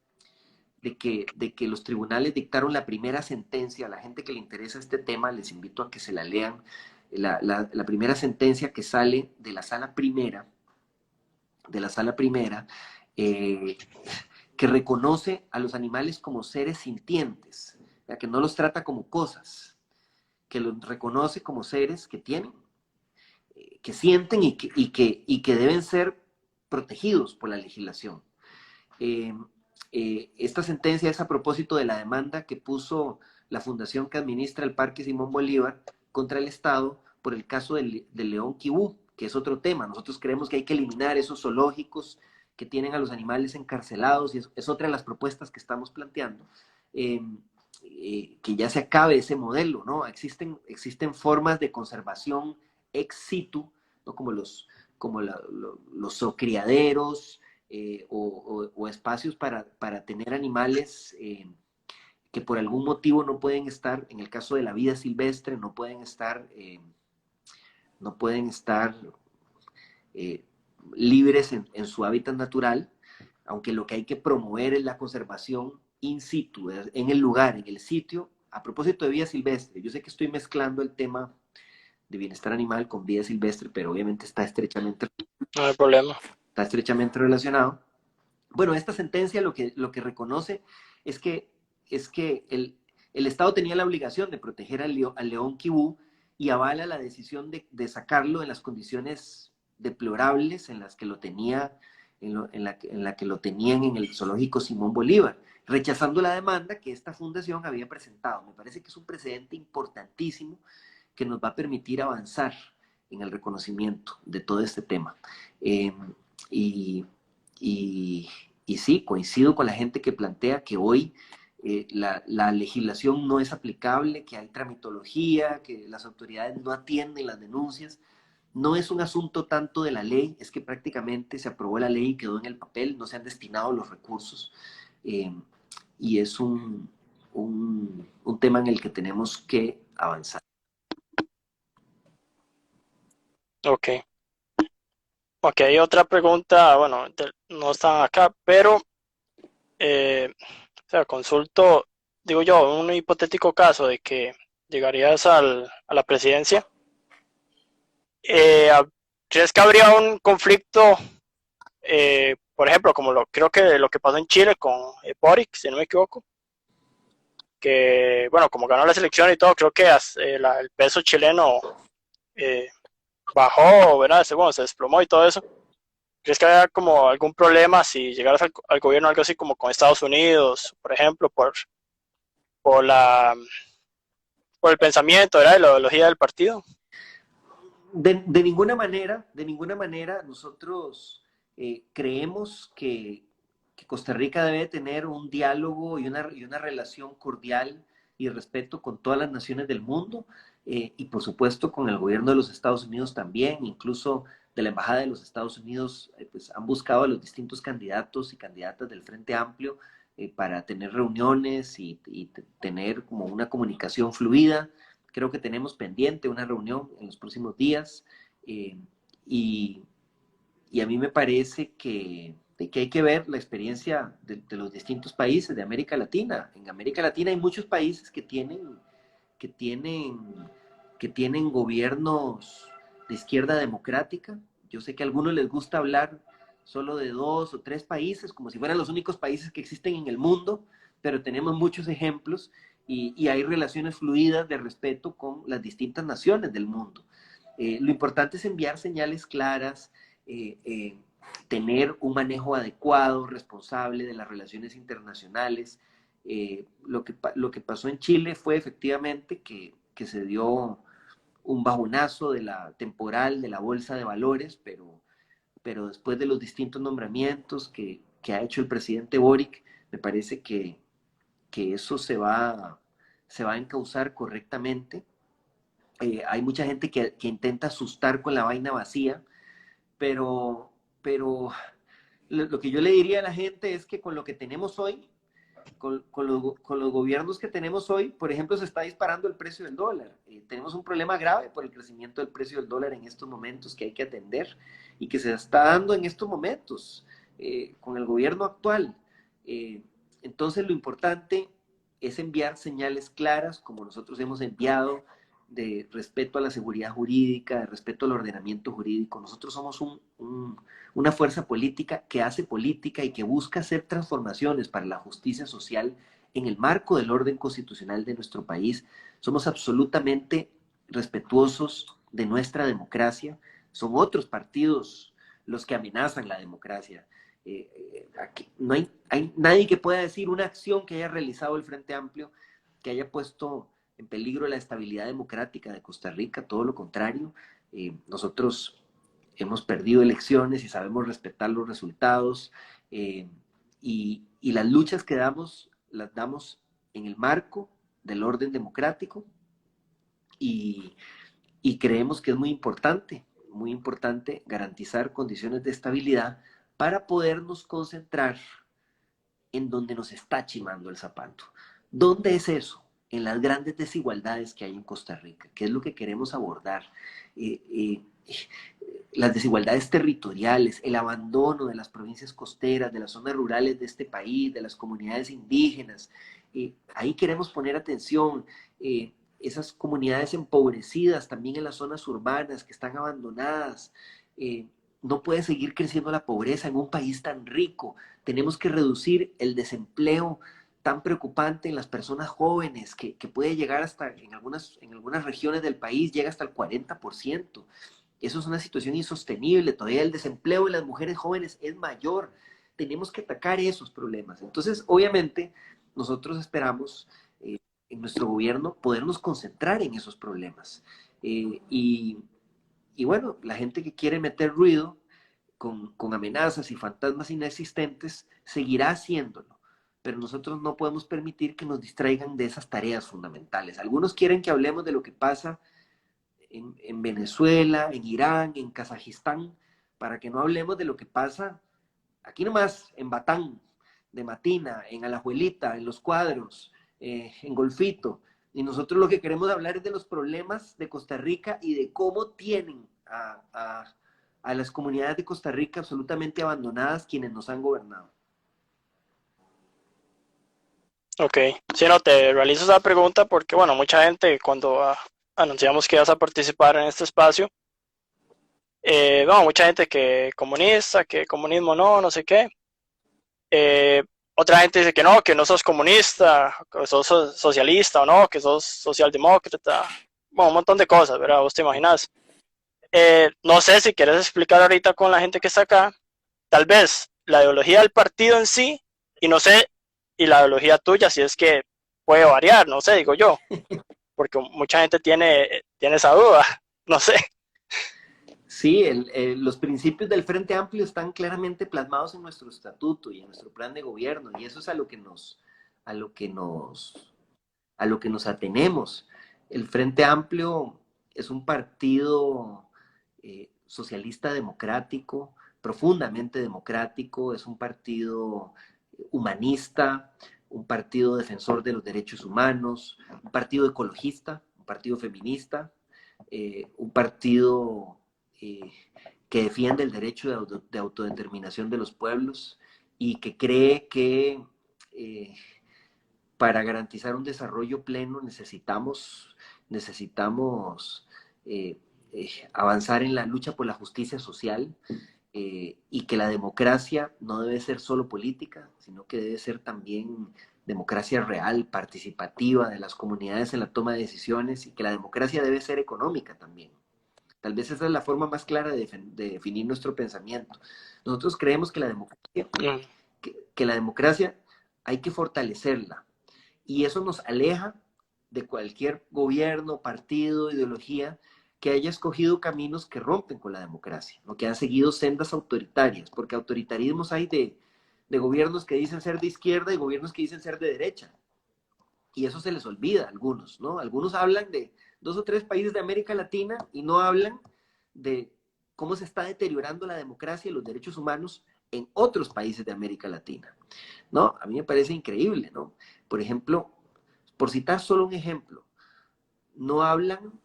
de que los tribunales dictaron la primera sentencia. A la gente que le interesa este tema, les invito a que se la lean. La primera sentencia que sale de la sala primera, eh, que reconoce a los animales como seres sintientes, ya que no los trata como cosas, que los reconoce como seres que tienen, que sienten y que deben ser protegidos por la legislación. Eh, Esta sentencia es a propósito de la demanda que puso la fundación que administra el Parque Simón Bolívar contra el Estado por el caso del león Kibú, que es otro tema. Nosotros creemos que hay que eliminar esos zoológicos que tienen a los animales encarcelados y es otra de las propuestas que estamos planteando. Que ya se acabe ese modelo, ¿no? Existen formas de conservación ex situ, ¿no? Como los criaderos, o espacios para tener animales que por algún motivo no pueden estar, en el caso de la vida silvestre, no pueden estar eh, libres en su hábitat natural, aunque lo que hay que promover es la conservación in situ, en el lugar, en el sitio. A propósito de vida silvestre, yo sé que estoy mezclando el tema de bienestar animal con vida silvestre, pero obviamente No hay problema. está estrechamente relacionado. Bueno, esta sentencia lo que reconoce es que el Estado tenía la obligación de proteger al león Kibú y avala la decisión de sacarlo en las condiciones deplorables en las que lo tenía, en la que lo tenían en el zoológico Simón Bolívar, rechazando la demanda que esta fundación había presentado. Me parece que es un precedente importantísimo que nos va a permitir avanzar en el reconocimiento de todo este tema. Y, y sí, coincido con la gente que plantea que hoy la legislación no es aplicable, que hay tramitología, que las autoridades no atienden las denuncias. No es un asunto tanto de la ley, es que prácticamente se aprobó la ley y quedó en el papel, no se han destinado los recursos. eh, y es un tema en el que tenemos que avanzar. Ok. Ok, otra pregunta, bueno, no están acá, pero, o sea, consulto, digo yo, un hipotético caso de que llegarías a la presidencia, eh, ¿crees que habría un conflicto, por ejemplo, como creo que lo que pasó en Chile con Boric, si no me equivoco, que, bueno, como ganó la selección y todo, creo que el peso chileno eh, bajó, ¿verdad? Bueno, se desplomó y todo eso. ¿Crees que haya como algún problema si llegaras al gobierno, algo así como con Estados Unidos, por ejemplo, por la por el pensamiento, ¿verdad? Y la ideología del partido? De ninguna manera nosotros creemos que Costa Rica debe tener un diálogo y una relación cordial y respeto con todas las naciones del mundo y por supuesto con el gobierno de los Estados Unidos también, incluso de la Embajada de los Estados Unidos, pues han buscado a los distintos candidatos y candidatas del Frente Amplio para tener reuniones y tener como una comunicación fluida. Creo que tenemos pendiente una reunión en los próximos días eh, y, y, a mí me parece que hay que ver la experiencia de los distintos países de América Latina. En América Latina hay muchos países que tienen, que tienen gobiernos de izquierda democrática. Yo sé que a algunos les gusta hablar solo de 2 o 3 países, como si fueran los únicos países que existen en el mundo, pero tenemos muchos ejemplos y hay relaciones fluidas de respeto con las distintas naciones del mundo. Lo importante es enviar señales claras, eh, eh, tener un manejo adecuado, responsable de las relaciones internacionales. Lo que pasó en Chile fue efectivamente que se dio un bajonazo de la temporal de la bolsa de valores, pero después de los distintos nombramientos que ha hecho el presidente Boric, me parece que eso se va a encauzar correctamente. Hay mucha gente que intenta asustar con la vaina vacía, pero lo que yo le diría a la gente es que con lo que tenemos hoy, con los gobiernos que tenemos hoy, por ejemplo, se está disparando el precio del dólar. Tenemos un problema grave por el crecimiento del precio del dólar en estos momentos que hay que atender y que se está dando en estos momentos con el gobierno actual. Eh, entonces, lo importante es enviar señales claras, como nosotros hemos enviado, de respeto a la seguridad jurídica, de respeto al ordenamiento jurídico. Nosotros somos una fuerza política que hace política y que busca hacer transformaciones para la justicia social en el marco del orden constitucional de nuestro país. Somos absolutamente respetuosos de nuestra democracia. Son otros partidos los que amenazan la democracia. Aquí no hay nadie que pueda decir una acción que haya realizado el Frente Amplio que haya puesto en peligro la estabilidad democrática de Costa Rica, todo lo contrario. Nosotros hemos perdido elecciones y sabemos respetar los resultados y las luchas que damos las damos en el marco del orden democrático y, y creemos que es muy importante garantizar condiciones de estabilidad para podernos concentrar en donde nos está chimando el zapato. ¿Dónde es eso? En las grandes desigualdades que hay en Costa Rica, que es lo que queremos abordar. Eh, eh, las desigualdades territoriales, el abandono de las provincias costeras, de las zonas rurales de este país, de las comunidades indígenas. Ahí queremos poner atención. Esas comunidades empobrecidas también en las zonas urbanas que están abandonadas. No puede seguir creciendo la pobreza en un país tan rico. Tenemos que reducir el desempleo tan preocupante en las personas jóvenes que puede llegar hasta, en algunas regiones del país, llega hasta el 40%. Eso es una situación insostenible. Todavía el desempleo en las mujeres jóvenes es mayor. Tenemos que atacar esos problemas. Entonces, obviamente, nosotros esperamos en nuestro gobierno podernos concentrar en esos problemas. Eh, y, y bueno, la gente que quiere meter ruido con amenazas y fantasmas inexistentes seguirá haciéndolo. Pero nosotros no podemos permitir que nos distraigan de esas tareas fundamentales. Algunos quieren que hablemos de lo que pasa en Venezuela, en Irán, en Kazajistán, para que no hablemos de lo que pasa aquí nomás, en Batán, de Matina, en Alajuelita, en Los Cuadros, en Golfito. Y nosotros lo que queremos hablar es de los problemas de Costa Rica y de cómo tienen a las comunidades de Costa Rica absolutamente abandonadas quienes nos han gobernado. Ok, si no, te realizo esa pregunta porque, bueno, mucha gente cuando anunciamos que vas a participar en este espacio, bueno, mucha gente que comunista, que comunismo no, no sé qué. Eh, Otra gente dice que no sos comunista, que sos socialista o no, que sos socialdemócrata. Bueno, un montón de cosas, ¿verdad? Vos te imaginas. No sé si quieres explicar ahorita con la gente que está acá, tal vez la ideología del partido en sí, y no sé, y la ideología tuya, si es que puede variar, no sé, digo yo, porque mucha gente tiene esa duda, no sé. Sí, los principios del Frente Amplio están claramente plasmados en nuestro estatuto y en nuestro plan de gobierno, y eso es a lo que nos, a lo que nos atenemos. El Frente Amplio es un partido socialista democrático, profundamente democrático, es un partido humanista, un partido defensor de los derechos humanos, un partido ecologista, un partido feminista, un partido eh, que defiende el derecho de autodeterminación de los pueblos y que cree que para garantizar un desarrollo pleno necesitamos avanzar en la lucha por la justicia social y que la democracia no debe ser solo política, sino que debe ser también democracia real, participativa de las comunidades en la toma de decisiones y que la democracia debe ser económica también. Tal vez esa es la forma más clara de definir nuestro pensamiento. Nosotros creemos Mm, que la democracia hay que fortalecerla, y eso nos aleja de cualquier gobierno, partido, ideología que haya escogido caminos que rompen con la democracia, ¿no? Que han seguido sendas autoritarias, porque autoritarismos hay de gobiernos que dicen ser de izquierda y gobiernos que dicen ser de derecha. Y eso se les olvida a algunos, ¿no? Algunos hablan de 2 o 3 países de América Latina y no hablan de cómo se está deteriorando la democracia y los derechos humanos en otros países de América Latina, ¿no? A mí me parece increíble, ¿no? Por ejemplo, por citar solo un ejemplo, no hablan,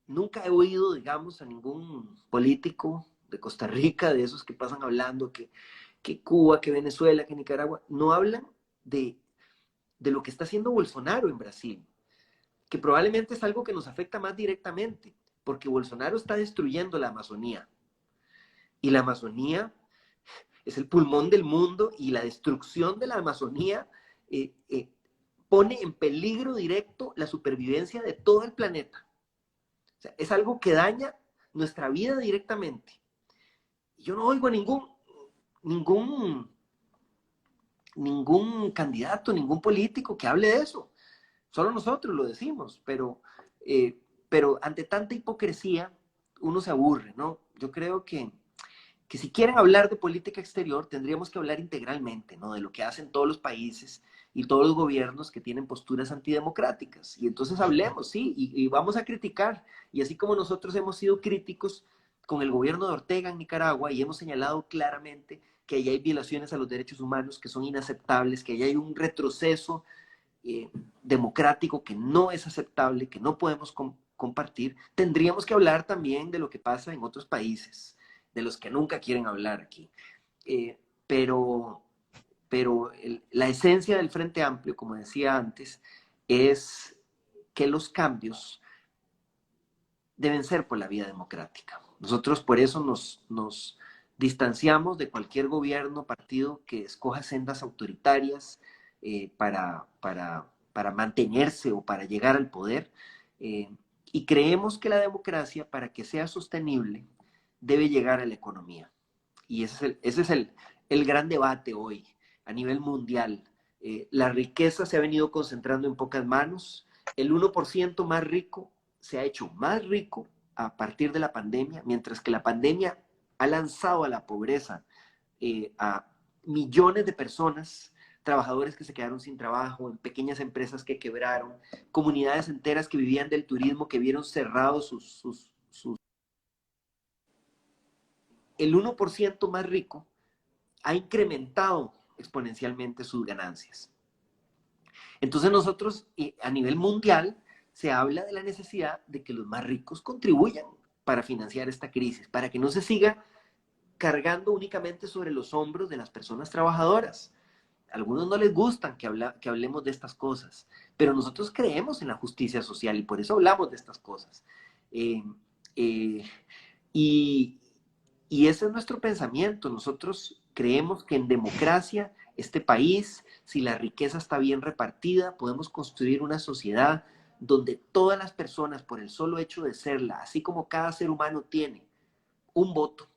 nunca he oído, digamos, a ningún político de Costa Rica, de esos que pasan hablando que Cuba, que Venezuela, que Nicaragua, no hablan de lo que está haciendo Bolsonaro en Brasil, que probablemente es algo que nos afecta más directamente, porque Bolsonaro está destruyendo la Amazonía. Y la Amazonía es el pulmón del mundo y la destrucción de la Amazonía pone en peligro directo la supervivencia de todo el planeta. O sea, es algo que daña nuestra vida directamente. Yo no oigo a ningún, ningún candidato, ningún político que hable de eso. Solo nosotros lo decimos, pero ante tanta hipocresía uno se aburre, ¿no? Yo creo que si quieren hablar de política exterior, tendríamos que hablar integralmente, ¿no? De lo que hacen todos los países y todos los gobiernos que tienen posturas antidemocráticas. Y entonces hablemos, sí, y vamos a criticar. Y así como nosotros hemos sido críticos con el gobierno de Ortega en Nicaragua y hemos señalado claramente que ahí hay violaciones a los derechos humanos que son inaceptables, que ahí hay un retroceso democrático que no es aceptable, que no podemos compartir, tendríamos que hablar también de lo que pasa en otros países, de los que nunca quieren hablar aquí. Eh, pero la esencia del Frente Amplio, como decía antes, es que los cambios deben ser por la vía democrática. Nosotros por eso nos distanciamos de cualquier gobierno, partido que escoja sendas autoritarias para mantenerse o para llegar al poder. Y creemos que la democracia, para que sea sostenible, debe llegar a la economía. Y ese es el gran debate hoy a nivel mundial. La riqueza se ha venido concentrando en pocas manos. El 1% más rico se ha hecho más rico a partir de la pandemia, mientras que la pandemia ha lanzado a la pobreza a millones de personas, trabajadores que se quedaron sin trabajo, en pequeñas empresas que quebraron, comunidades enteras que vivían del turismo, que vieron cerrados sus... El 1% más rico ha incrementado exponencialmente sus ganancias. Entonces nosotros, a nivel mundial, se habla de la necesidad de que los más ricos contribuyan para financiar esta crisis, para que no se siga cargando únicamente sobre los hombros de las personas trabajadoras. a algunos no les gustan que hablemos de estas cosas, pero nosotros creemos en la justicia social y por eso hablamos de estas cosas. Eh, eh, y, y ese es nuestro pensamiento. Nosotros creemos que en democracia, este país, si la riqueza está bien repartida, podemos construir una sociedad donde todas las personas, por el solo hecho de serla, así como cada ser humano tiene un voto,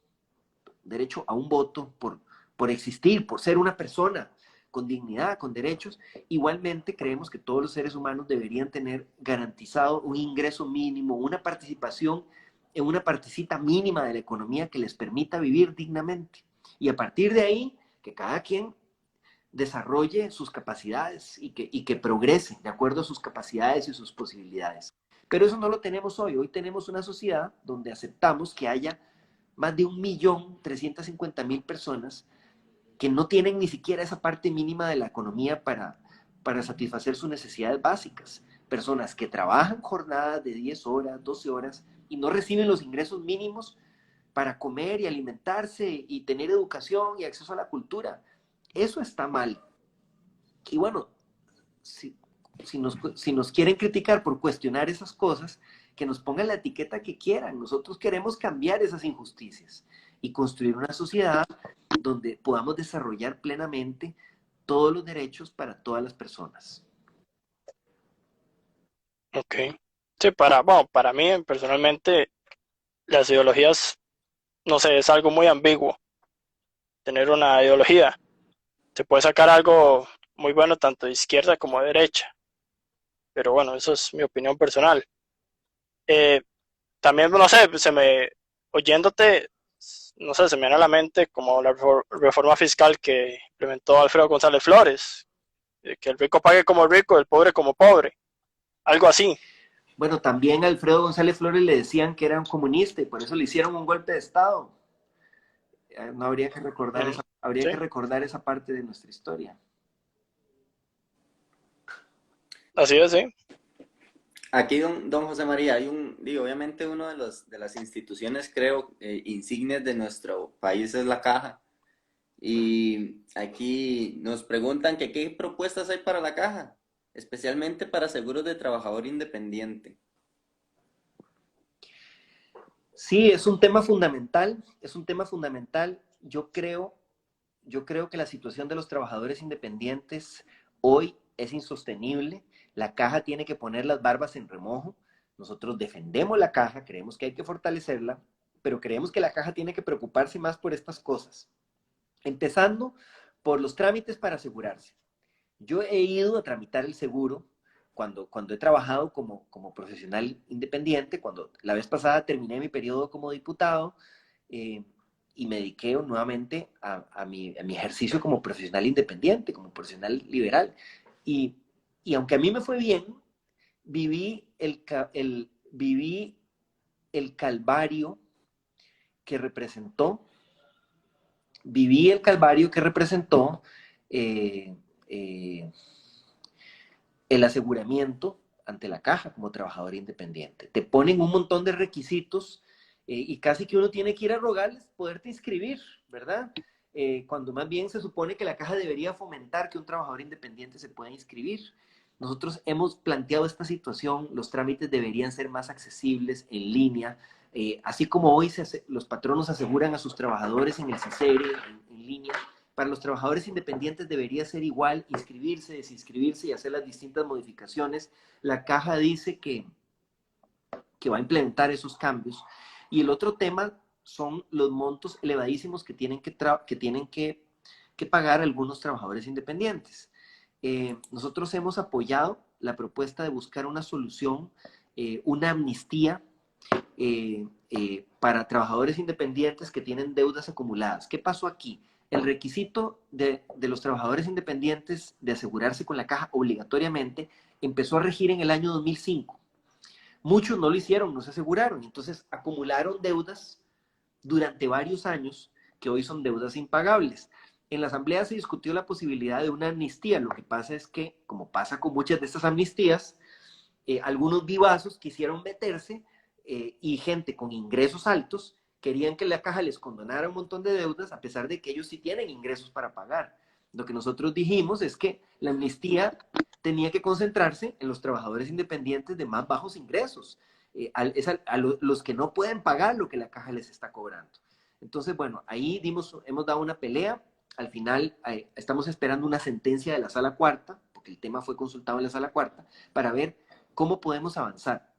derecho a un voto por existir, por ser una persona con dignidad, con derechos, igualmente creemos que todos los seres humanos deberían tener garantizado un ingreso mínimo, una participación en una partecita mínima de la economía que les permita vivir dignamente. Y a partir de ahí, que cada quien desarrolle sus capacidades y que progrese de acuerdo a sus capacidades y sus posibilidades. Pero eso no lo tenemos hoy. Hoy tenemos una sociedad donde aceptamos que haya más de 1.350.000 personas que no tienen ni siquiera esa parte mínima de la economía para satisfacer sus necesidades básicas. Personas que trabajan jornadas de 10 horas, 12 horas y no reciben los ingresos mínimos para comer y alimentarse y tener educación y acceso a la cultura. Eso está mal. Y bueno, si nos quieren criticar por cuestionar esas cosas, que nos pongan la etiqueta que quieran. Nosotros queremos cambiar esas injusticias y construir una sociedad donde podamos desarrollar plenamente todos los derechos para todas las personas. Ok. Sí, para mí personalmente las ideologías, no sé, es algo muy ambiguo. Tener una ideología, se puede sacar algo muy bueno tanto de izquierda como de derecha, pero bueno, eso es mi opinión personal. Eh, También, no sé, oyéndote, no sé, se me viene a la mente como la reforma fiscal que implementó Alfredo González Flores, que el rico pague como rico, el pobre como pobre, algo así. Bueno, también a Alfredo González Flores le decían que era un comunista y por eso le hicieron un golpe de Estado. No habría que recordar habría Sí, que recordar esa parte de nuestra historia. así es, sí. Aquí, don José María, digo, obviamente uno de las instituciones, creo, insignes de nuestro país es la Caja. Y aquí nos preguntan que qué propuestas hay para la Caja, especialmente para seguros de trabajador independiente. Sí, es un tema fundamental, es un tema fundamental. Yo creo que la situación de los trabajadores independientes hoy es insostenible. La caja tiene que poner las barbas en remojo. Nosotros defendemos la caja, creemos que hay que fortalecerla, pero creemos que la caja tiene que preocuparse más por estas cosas. Empezando por los trámites para asegurarse. Yo he ido a tramitar el seguro cuando he trabajado como profesional independiente, cuando la vez pasada terminé mi periodo como diputado, eh, y me dediqué nuevamente a mi ejercicio como profesional independiente, como profesional liberal. Y, y aunque a mí me fue bien, viví viví el calvario que representó, viví el calvario que representó eh, eh, el aseguramiento ante la caja como trabajador independiente. Te ponen un montón de requisitos y casi que uno tiene que ir a rogarles poderte inscribir, ¿verdad? Cuando más bien se supone que la caja debería fomentar que un trabajador independiente se pueda inscribir. Nosotros hemos planteado esta situación, los trámites deberían ser más accesibles en línea, así como hoy los patronos aseguran a sus trabajadores en el CICERE, en línea, para los trabajadores independientes debería ser igual, inscribirse, desinscribirse y hacer las distintas modificaciones. La caja dice que va a implementar esos cambios. Y el otro tema son los montos elevadísimos que tienen que pagar algunos trabajadores independientes. Nosotros hemos apoyado la propuesta de buscar una solución, una amnistía para trabajadores independientes que tienen deudas acumuladas. ¿Qué pasó aquí? El requisito de los trabajadores independientes de asegurarse con la caja obligatoriamente empezó a regir en el año 2005. Muchos no lo hicieron, no se aseguraron, entonces acumularon deudas durante varios años que hoy son deudas impagables. En la asamblea se discutió la posibilidad de una amnistía. Lo que pasa es que, como pasa con muchas de estas amnistías, algunos vivazos quisieron meterse y gente con ingresos altos querían que la caja les condonara un montón de deudas a pesar de que ellos sí tienen ingresos para pagar. Lo que nosotros dijimos es que la amnistía tenía que concentrarse en los trabajadores independientes de más bajos ingresos, los que no pueden pagar lo que la caja les está cobrando. Entonces, bueno, ahí hemos dado una pelea. Al final estamos esperando una sentencia de la Sala Cuarta, porque el tema fue consultado en la Sala Cuarta, para ver cómo podemos avanzar.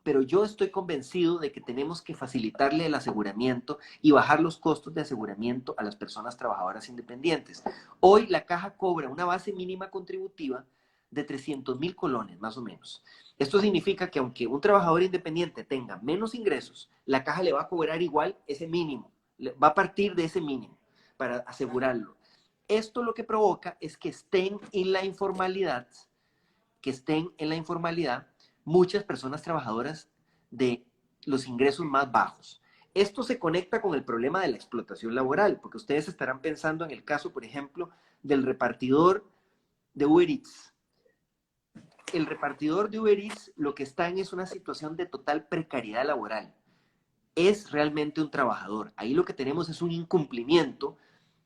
Pero yo estoy convencido de que tenemos que facilitarle el aseguramiento y bajar los costos de aseguramiento a las personas trabajadoras independientes. Hoy la caja cobra una base mínima contributiva de 300.000 colones, más o menos. Esto significa que aunque un trabajador independiente tenga menos ingresos, la caja le va a cobrar igual ese mínimo, va a partir de ese mínimo para asegurarlo. Esto lo que provoca es que estén en la informalidad, muchas personas trabajadoras de los ingresos más bajos. Esto se conecta con el problema de la explotación laboral, porque ustedes estarán pensando en el caso, por ejemplo, del repartidor de Uber Eats. El repartidor de Uber Eats lo que está en es una situación de total precariedad laboral. Es realmente un trabajador. Ahí lo que tenemos es un incumplimiento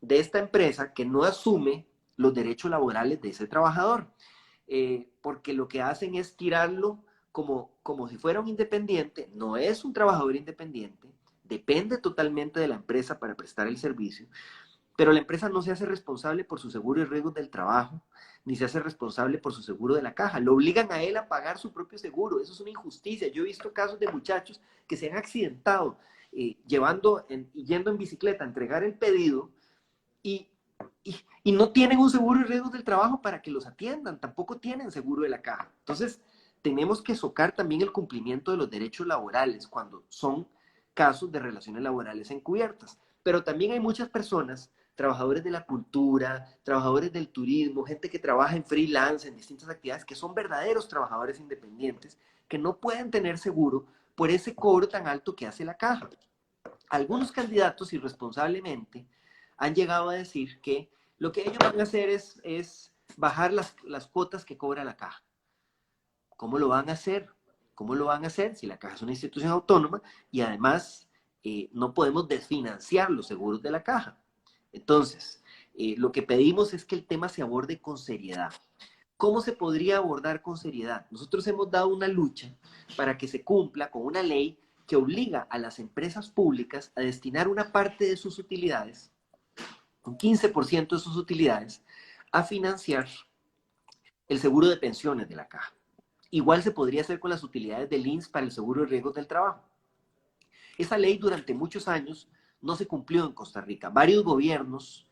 de esta empresa que no asume los derechos laborales de ese trabajador. Porque lo que hacen es tirarlo como si fuera un independiente. No es un trabajador independiente, depende totalmente de la empresa para prestar el servicio, pero la empresa no se hace responsable por su seguro y riesgos del trabajo, ni se hace responsable por su seguro de la caja. Lo obligan a él a pagar su propio seguro. Eso es una injusticia. Yo he visto casos de muchachos que se han accidentado yendo en bicicleta a entregar el pedido y no tienen un seguro de riesgos del trabajo para que los atiendan, tampoco tienen seguro de la caja. Entonces, tenemos que socar también el cumplimiento de los derechos laborales cuando son casos de relaciones laborales encubiertas. Pero también hay muchas personas, trabajadores de la cultura, trabajadores del turismo, gente que trabaja en freelance, en distintas actividades, que son verdaderos trabajadores independientes, que no pueden tener seguro por ese cobro tan alto que hace la caja. Algunos candidatos irresponsablemente han llegado a decir que lo que ellos van a hacer es bajar las cuotas que cobra la caja. ¿Cómo lo van a hacer? ¿Cómo lo van a hacer si la caja es una institución autónoma y además no podemos desfinanciar los seguros de la caja? Entonces, lo que pedimos es que el tema se aborde con seriedad. ¿Cómo se podría abordar con seriedad? Nosotros hemos dado una lucha para que se cumpla con una ley que obliga a las empresas públicas a destinar una parte de sus utilidades, un 15% de sus utilidades, a financiar el seguro de pensiones de la caja. Igual se podría hacer con las utilidades del INSS para el seguro de riesgos del trabajo. Esa ley durante muchos años no se cumplió en Costa Rica. Varios gobiernos,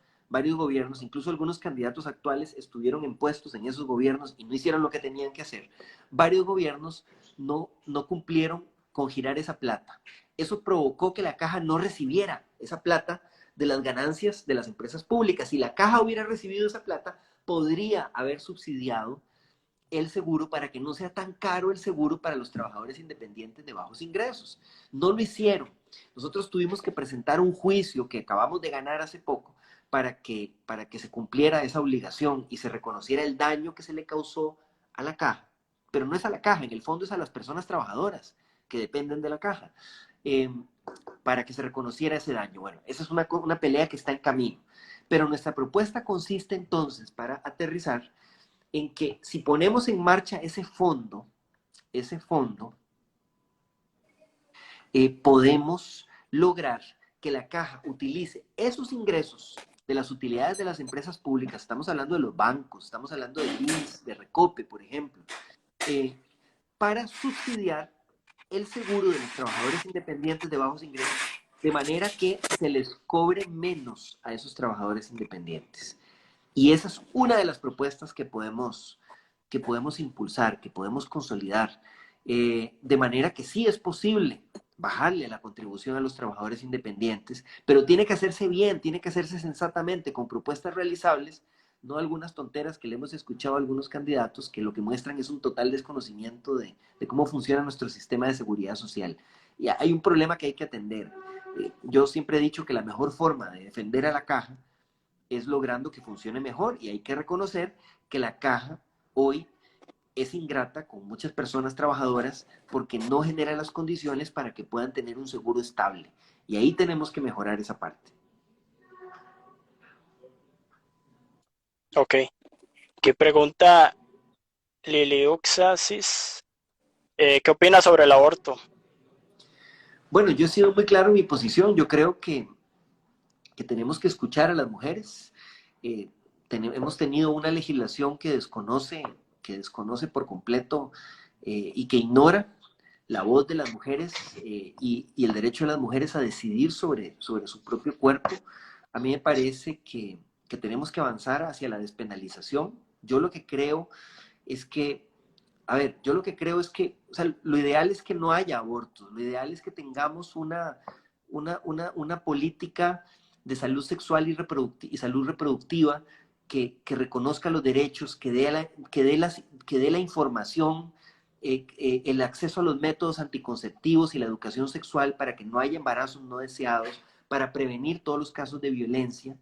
incluso algunos candidatos actuales estuvieron en puestos en esos gobiernos y no hicieron lo que tenían que hacer. Varios gobiernos no cumplieron con girar esa plata. Eso provocó que la caja no recibiera esa plata de las ganancias de las empresas públicas. Si la caja hubiera recibido esa plata, podría haber subsidiado el seguro para que no sea tan caro el seguro para los trabajadores independientes de bajos ingresos. No lo hicieron. Nosotros tuvimos que presentar un juicio que acabamos de ganar hace poco para que se cumpliera esa obligación y se reconociera el daño que se le causó a la caja. Pero no es a la caja, en el fondo es a las personas trabajadoras que dependen de la caja, para que se reconociera ese daño. Bueno, esa es una pelea que está en camino. Pero nuestra propuesta consiste entonces, para aterrizar, en que si ponemos en marcha ese fondo, podemos lograr que la caja utilice esos ingresos de las utilidades de las empresas públicas, estamos hablando de los bancos, estamos hablando de INSS, de Recope, por ejemplo, para subsidiar el seguro de los trabajadores independientes de bajos ingresos, de manera que se les cobre menos a esos trabajadores independientes. Y esa es una de las propuestas que podemos impulsar, que podemos consolidar, de manera que sí es posible bajarle la contribución a los trabajadores independientes, pero tiene que hacerse bien, tiene que hacerse sensatamente, con propuestas realizables, no algunas tonteras que le hemos escuchado a algunos candidatos que lo que muestran es un total desconocimiento de cómo funciona nuestro sistema de seguridad social. Y hay un problema que hay que atender. Yo siempre he dicho que la mejor forma de defender a la caja es logrando que funcione mejor, y hay que reconocer que la caja hoy es ingrata con muchas personas trabajadoras porque no genera las condiciones para que puedan tener un seguro estable, y ahí tenemos que mejorar esa parte. Ok. ¿Qué pregunta Liliuxasis? ¿Qué opinas sobre el aborto? Bueno, yo he sido muy claro en mi posición. Yo creo que tenemos que escuchar a las mujeres. Eh, hemos tenido una legislación que desconoce por completo y que ignora la voz de las mujeres y el derecho de las mujeres a decidir sobre su propio cuerpo. A mí me parece que tenemos que avanzar hacia la despenalización. Yo lo que creo es que, a ver, yo lo que creo es que, o sea, lo ideal es que no haya abortos, lo ideal es que tengamos una política de salud sexual y salud reproductiva que reconozca los derechos, que dé la información, el acceso a los métodos anticonceptivos y la educación sexual para que no haya embarazos no deseados, para prevenir todos los casos de violencia.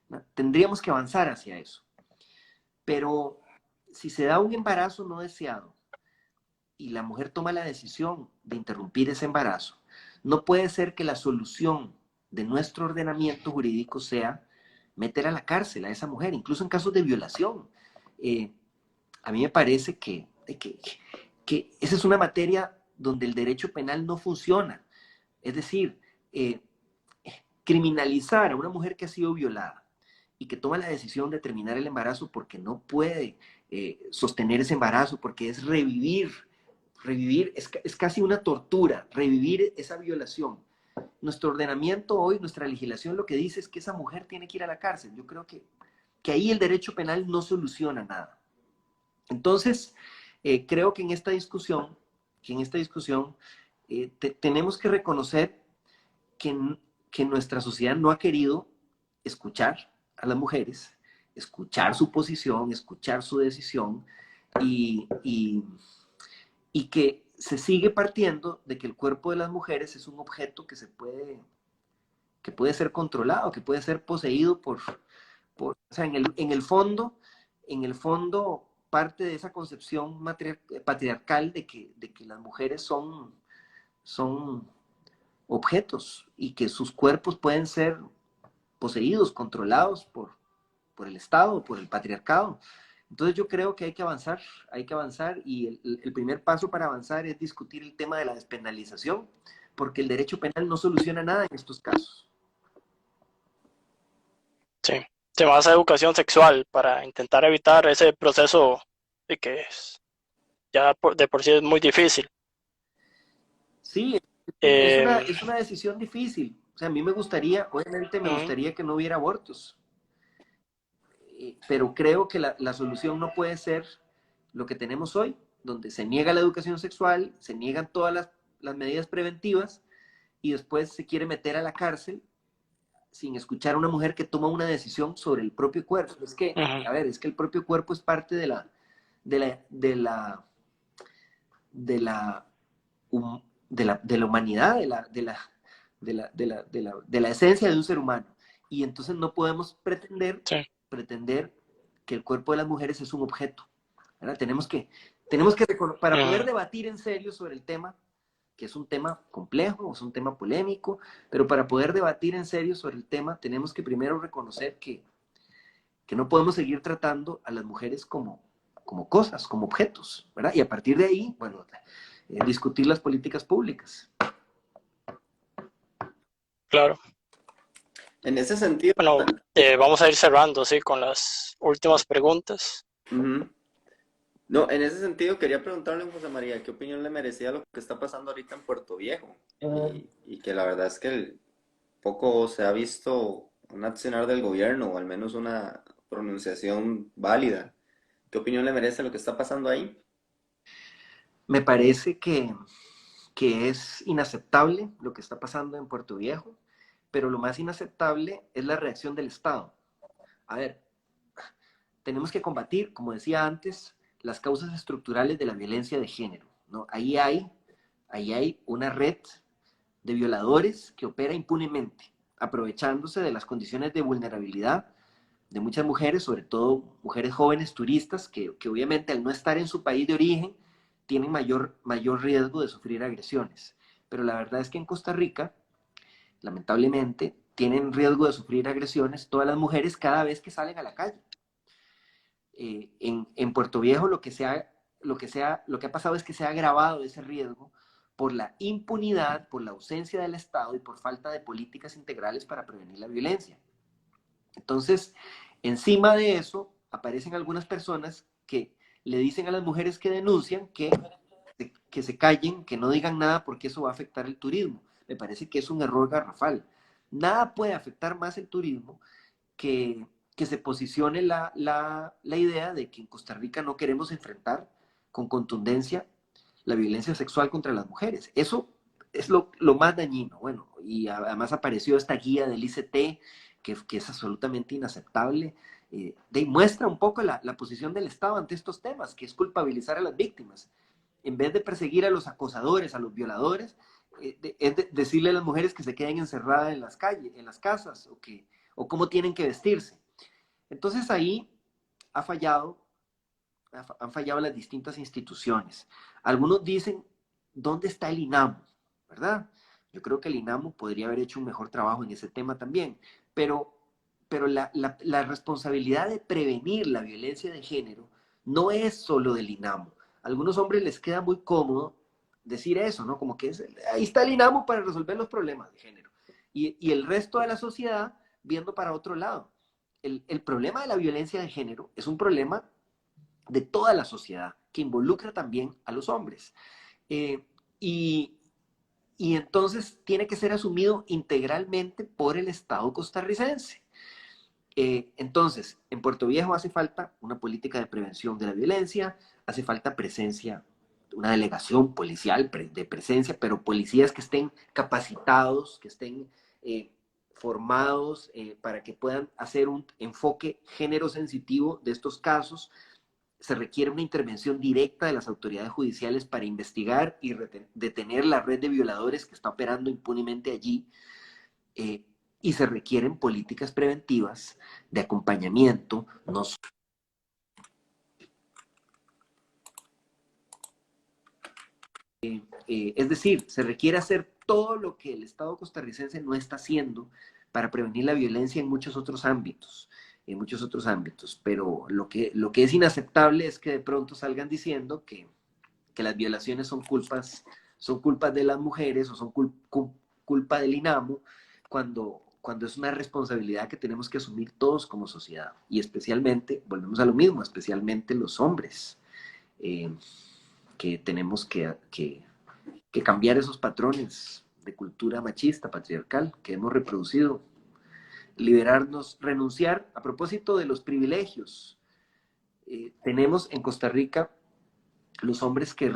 ¿No? Tendríamos que avanzar hacia eso. Pero si se da un embarazo no deseado y la mujer toma la decisión de interrumpir ese embarazo, no puede ser que la solución de nuestro ordenamiento jurídico sea meter a la cárcel a esa mujer, incluso en casos de violación. Eh, a mí me parece que esa es una materia donde el derecho penal no funciona. Es decir, eh, criminalizar a una mujer que ha sido violada y que toma la decisión de terminar el embarazo porque no puede sostener ese embarazo, porque es revivir es casi una tortura, revivir esa violación. Nuestro ordenamiento hoy, nuestra legislación lo que dice es que esa mujer tiene que ir a la cárcel. Yo creo que ahí el derecho penal no soluciona nada. Entonces, creo que en esta discusión tenemos que reconocer que, que nuestra sociedad no ha querido escuchar a las mujeres, escuchar su posición, escuchar su decisión y, y, y que se sigue partiendo de que el cuerpo de las mujeres es un objeto que puede ser controlado, que puede ser poseído o sea, en el fondo parte de esa concepción patriarcal de que las mujeres son objetos y que sus cuerpos pueden ser poseídos, controlados por el Estado, por el patriarcado. Entonces yo creo que hay que avanzar y el primer paso para avanzar es discutir el tema de la despenalización, porque el derecho penal no soluciona nada en estos casos. Sí. Se más a educación sexual para intentar evitar ese proceso de que de por sí es muy difícil. Sí, Eh, es una decisión difícil. O sea, a mí me gustaría, obviamente me mm, gustaría que no hubiera abortos, pero creo que la solución no puede ser lo que tenemos hoy, donde se niega la educación sexual, se niegan todas las medidas preventivas y después se quiere meter a la cárcel sin escuchar a una mujer que toma una decisión sobre el propio cuerpo. Es que, ujú, a ver, es que el propio cuerpo es parte de la, de la, de la, de la humanidad, de la esencia de un ser humano. Y entonces no podemos sí, pretender que el cuerpo de las mujeres es un objeto. ¿Verdad? Para poder ujú, debatir en serio sobre el tema, que es un tema complejo, es un tema polémico, pero para poder debatir en serio sobre el tema, tenemos que primero reconocer que no podemos seguir tratando a las mujeres como cosas, como objetos, ¿verdad? Y a partir de ahí, bueno, discutir las políticas públicas. claro. En ese sentido, Bueno, vamos a ir cerrando, sí, con las últimas preguntas. ujú. No, en ese sentido quería preguntarle a José María, ¿qué opinión le merecía lo que está pasando ahorita en Puerto Viejo? Y que la verdad es que poco se ha visto un accionar del gobierno, o al menos una pronunciación válida. ¿Qué opinión le merece lo que está pasando ahí? Me parece que es inaceptable lo que está pasando en Puerto Viejo, pero lo más inaceptable es la reacción del Estado. A ver, tenemos que combatir, como decía antes, las causas estructurales de la violencia de género, ¿no? Ahí hay una red de violadores que opera impunemente, aprovechándose de las condiciones de vulnerabilidad de muchas mujeres, sobre todo mujeres jóvenes turistas, que obviamente al no estar en su país de origen tienen mayor riesgo de sufrir agresiones. Pero la verdad es que en Costa Rica, lamentablemente, tienen riesgo de sufrir agresiones todas las mujeres cada vez que salen a la calle. en Puerto Viejo lo que ha pasado es que se ha agravado ese riesgo por la impunidad, por la ausencia del Estado y por falta de políticas integrales para prevenir la violencia. Entonces, encima de eso, aparecen algunas personas que le dicen a las mujeres que denuncian que se callen, que no digan nada porque eso va a afectar el turismo. Me parece que es un error garrafal. Nada puede afectar más el turismo que se posicione la idea de que en Costa Rica no queremos enfrentar con contundencia la violencia sexual contra las mujeres. Eso es lo más dañino. Bueno, y además apareció esta guía del ICT, que es absolutamente inaceptable. Muestra un poco la posición del Estado ante estos temas, que es culpabilizar a las víctimas. En vez de perseguir a los acosadores, a los violadores, decirle a las mujeres que se queden encerradas en las calles, en las casas, o cómo tienen que vestirse. Entonces ahí han fallado las distintas instituciones. Algunos dicen, ¿dónde está el INAMU? ¿Verdad? Yo creo que el INAMU podría haber hecho un mejor trabajo en ese tema también, pero la responsabilidad de prevenir la violencia de género no es solo del INAMU. A algunos hombres les queda muy cómodo decir eso, ¿no? Como que ahí está el INAMU para resolver los problemas de género. Y el resto de la sociedad viendo para otro lado. El problema de la violencia de género es un problema de toda la sociedad, que involucra también a los hombres. Y entonces tiene que ser asumido integralmente por el Estado costarricense. Entonces, en Puerto Viejo hace falta una política de prevención de la violencia, hace falta presencia, una delegación policial de presencia, pero policías que estén capacitados, que estén formados para que puedan hacer un enfoque género sensitivo de estos casos. Se requiere una intervención directa de las autoridades judiciales para investigar y detener la red de violadores que está operando impunemente allí. Y se requieren políticas preventivas de acompañamiento, no es decir, se requiere hacer todo lo que el Estado costarricense no está haciendo para prevenir la violencia en muchos otros ámbitos, pero lo que es inaceptable es que de pronto salgan diciendo que las violaciones son culpas de las mujeres o son culpa del INAMU, cuando es una responsabilidad que tenemos que asumir todos como sociedad, y especialmente, volvemos a lo mismo, especialmente los hombres, que tenemos que cambiar esos patrones de cultura machista, patriarcal, que hemos reproducido, liberarnos, renunciar, a propósito de los privilegios. Tenemos en Costa Rica los hombres que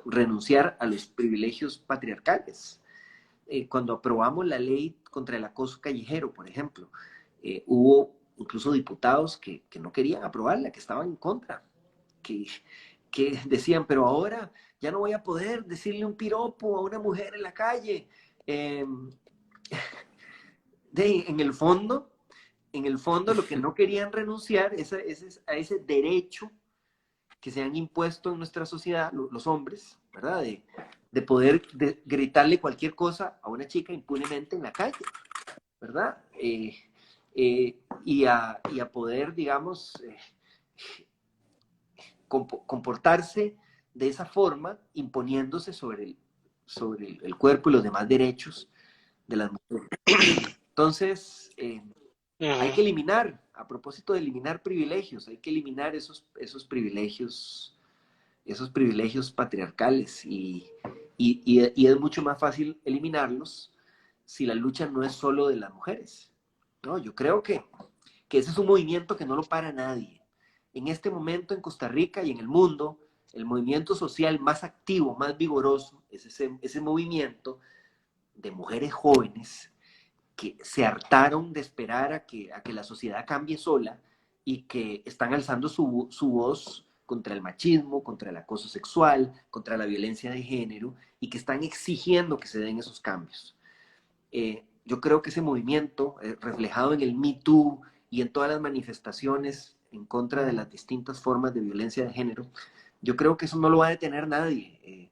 renunciar a los privilegios patriarcales. Cuando aprobamos la ley contra el acoso callejero, por ejemplo, hubo incluso diputados que no querían aprobarla, que estaban en contra, que decían, pero ahora ya no voy a poder decirle un piropo a una mujer en la calle. En el fondo, lo que no querían renunciar es a ese derecho que se han impuesto en nuestra sociedad, los hombres, ¿verdad? De poder gritarle cualquier cosa a una chica impunemente en la calle, ¿verdad? Y a poder, digamos, comportarse de esa forma, imponiéndose sobre el cuerpo y los demás derechos de las mujeres. Entonces, hay que eliminar, a propósito de eliminar privilegios, hay que eliminar esos privilegios patriarcales, y es mucho más fácil eliminarlos si la lucha no es solo de las mujeres, ¿no? Yo creo que ese es un movimiento que no lo para nadie. En este momento en Costa Rica y en el mundo, el movimiento social más activo, más vigoroso, es ese movimiento de mujeres jóvenes que se hartaron de esperar a que la sociedad cambie sola, y que están alzando su voz contra el machismo, contra el acoso sexual, contra la violencia de género, y que están exigiendo que se den esos cambios. Yo creo que ese movimiento, reflejado en el Me Too y en todas las manifestaciones en contra de las distintas formas de violencia de género, yo creo que eso no lo va a detener nadie.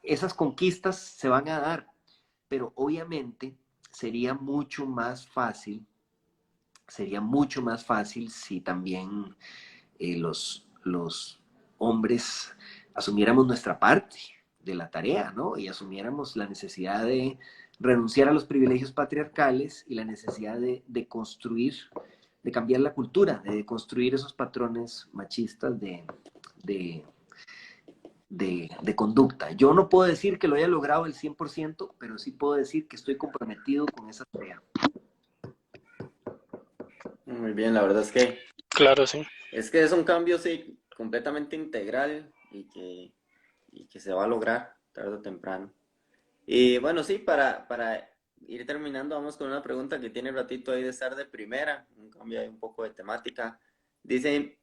Esas conquistas se van a dar, pero obviamente sería mucho más fácil sería mucho más fácil si también los hombres asumiéramos nuestra parte de la tarea, ¿no? Y asumiéramos la necesidad de renunciar a los privilegios patriarcales y la necesidad de construir, de cambiar la cultura, de construir esos patrones machistas de, de conducta. Yo no puedo decir que lo haya logrado al 100%, pero sí puedo decir que estoy comprometido con esa tarea. Muy bien, la verdad Claro, sí. es que es un cambio, sí, completamente integral y que se va a lograr tarde o temprano. Y bueno, sí, para ir terminando, vamos con una pregunta que tiene ratito ahí de estar de primera, un cambio ahí un poco de temática. Dice,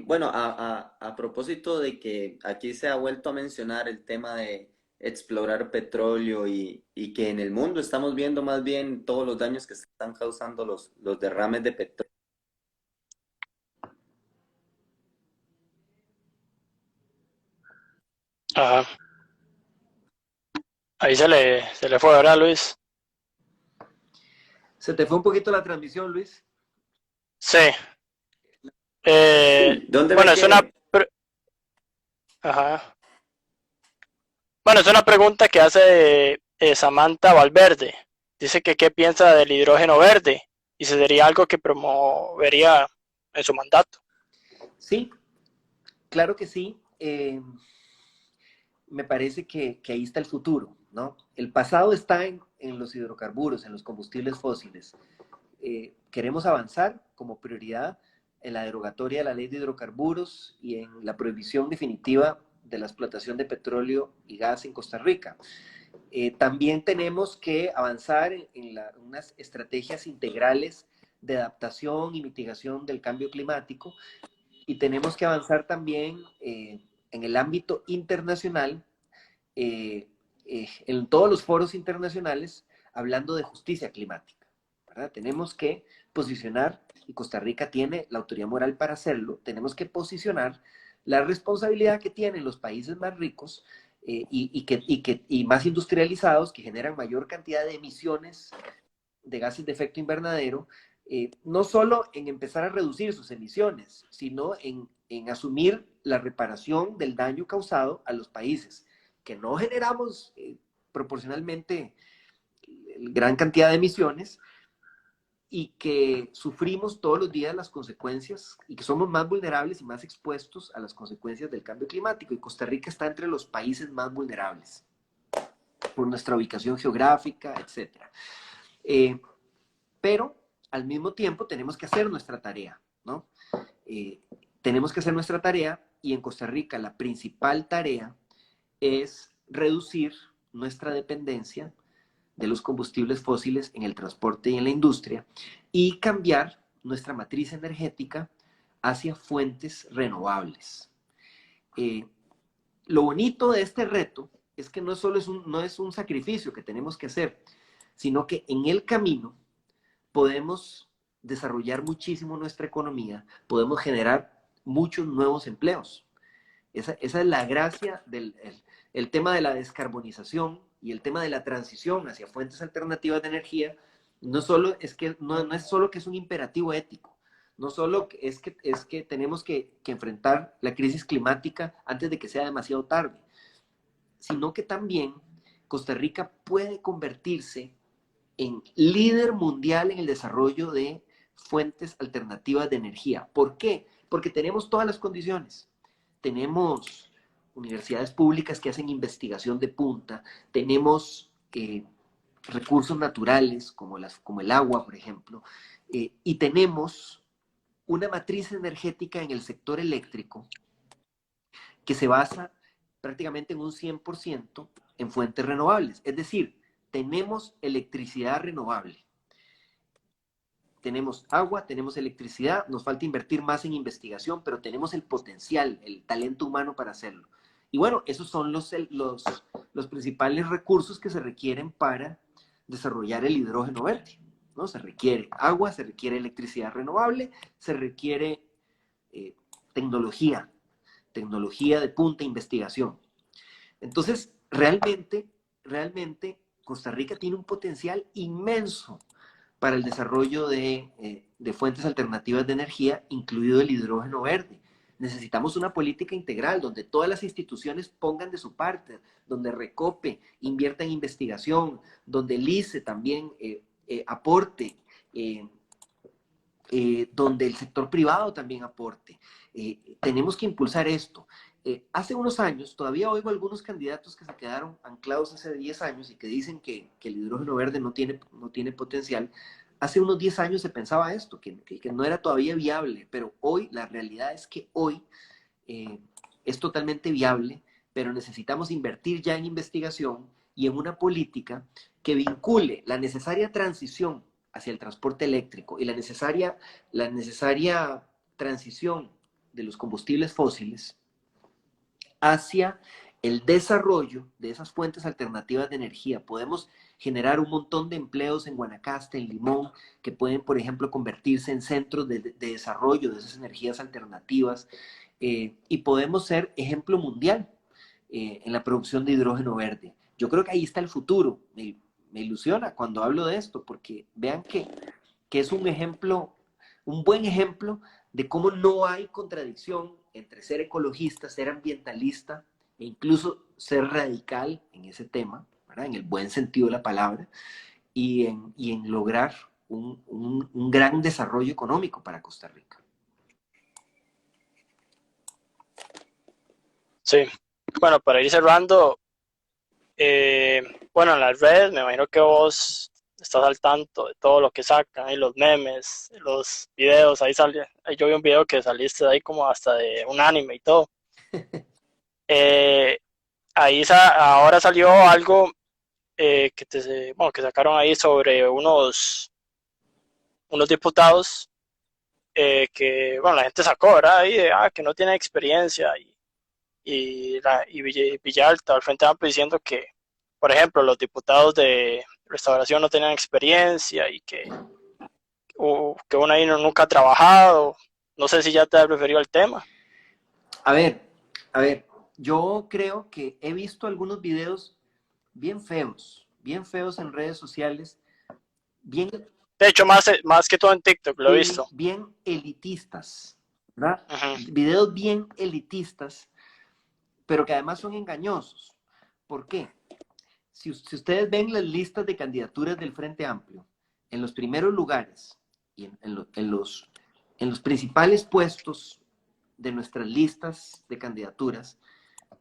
bueno, a propósito de que aquí se ha vuelto a mencionar el tema de explorar petróleo y que en el mundo estamos viendo más bien todos los daños que están causando los derrames de petróleo. Ajá. Ahí se le fue, ¿verdad, Luis? ¿Se te fue un poquito la transmisión, Luis? Sí. Eh, ¿Dónde ve bueno, que, ajá. Bueno, es una pregunta que hace Samantha Valverde. Dice que qué piensa del hidrógeno verde y si sería algo que promovería en su mandato. Sí, claro que sí. Me parece que ahí está el futuro, ¿no? El pasado está en los hidrocarburos, en los combustibles fósiles. Queremos avanzar como prioridad en la derogatoria de la ley de hidrocarburos y en la prohibición definitiva de la explotación de petróleo y gas en Costa Rica. También tenemos que avanzar en unas estrategias integrales de adaptación y mitigación del cambio climático y tenemos que avanzar también en el ámbito internacional, en todos los foros internacionales, hablando de justicia climática, ¿verdad? Tenemos que posicionar, y Costa Rica tiene la autoridad moral para hacerlo, tenemos que posicionar la responsabilidad que tienen los países más ricos y más industrializados, que generan mayor cantidad de emisiones de gases de efecto invernadero, no solo en empezar a reducir sus emisiones, sino en asumir la reparación del daño causado a los países que no generamos proporcionalmente gran cantidad de emisiones y que sufrimos todos los días las consecuencias y que somos más vulnerables y más expuestos a las consecuencias del cambio climático. Y Costa Rica está entre los países más vulnerables por nuestra ubicación geográfica, etc. Pero al mismo tiempo tenemos que hacer nuestra tarea, ¿no? Tenemos que hacer nuestra tarea y en Costa Rica la principal tarea es reducir nuestra dependencia de los combustibles fósiles en el transporte y en la industria y cambiar nuestra matriz energética hacia fuentes renovables. Lo bonito de este reto es que no solo no es un sacrificio que tenemos que hacer, sino que en el camino podemos desarrollar muchísimo nuestra economía, podemos generar muchos nuevos empleos. Esa es la gracia del el tema de la descarbonización y el tema de la transición hacia fuentes alternativas de energía. No es solo que es un imperativo ético, no solo es que tenemos que enfrentar la crisis climática antes de que sea demasiado tarde, sino que también Costa Rica puede convertirse en líder mundial en el desarrollo de fuentes alternativas de energía. ¿Por qué? Porque tenemos todas las condiciones. Tenemos universidades públicas que hacen investigación de punta, tenemos recursos naturales como el agua, por ejemplo, y tenemos una matriz energética en el sector eléctrico que se basa prácticamente en un 100% en fuentes renovables. Es decir, tenemos electricidad renovable. Tenemos agua, tenemos electricidad, nos falta invertir más en investigación, pero tenemos el potencial, el talento humano para hacerlo. Y bueno, esos son los principales recursos que se requieren para desarrollar el hidrógeno verde, ¿no? Se requiere agua, se requiere electricidad renovable, se requiere tecnología de punta, investigación. Entonces, realmente, Costa Rica tiene un potencial inmenso para el desarrollo de fuentes alternativas de energía, incluido el hidrógeno verde. Necesitamos una política integral donde todas las instituciones pongan de su parte, donde Recope invierta en investigación, donde el ICE también aporte, donde el sector privado también aporte. Tenemos que impulsar esto. Hace unos años, todavía oigo algunos candidatos que se quedaron anclados hace 10 años y que dicen que el hidrógeno verde no tiene potencial. Hace unos 10 años se pensaba esto, que no era todavía viable, pero hoy, la realidad es que hoy es totalmente viable, pero necesitamos invertir ya en investigación y en una política que vincule la necesaria transición hacia el transporte eléctrico y la necesaria transición de los combustibles fósiles hacia el desarrollo de esas fuentes alternativas de energía. Podemos generar un montón de empleos en Guanacaste, en Limón, que pueden, por ejemplo, convertirse en centros de desarrollo de esas energías alternativas, y podemos ser ejemplo mundial en la producción de hidrógeno verde. Yo creo que ahí está el futuro. Me ilusiona cuando hablo de esto, porque vean que es un ejemplo, un buen ejemplo de cómo no hay contradicción entre ser ecologista, ser ambientalista e incluso ser radical en ese tema, ¿verdad? En el buen sentido de la palabra, y en lograr un gran desarrollo económico para Costa Rica. Sí, bueno, para ir cerrando, bueno, en las redes me imagino que vos estás al tanto de todo lo que sacan, los memes, los videos, ahí yo vi un video que saliste de ahí como hasta de un anime y todo. Ahí ahora salió algo que sacaron ahí sobre unos diputados que, bueno, la gente sacó, ¿verdad? Ahí que no tiene experiencia y Villalta al Frente Amplio diciendo que, por ejemplo, los diputados de restauración no tenían experiencia y que uno ahí nunca ha trabajado. No sé si ya te has referido al tema. A ver, yo creo que he visto algunos videos bien feos en redes sociales, bien... De hecho, más que todo en TikTok lo he visto. Bien elitistas, ¿verdad? Uh-huh. Videos bien elitistas, pero que además son engañosos. ¿Por qué? Si ustedes ven las listas de candidaturas del Frente Amplio, en los primeros lugares y en los principales puestos de nuestras listas de candidaturas,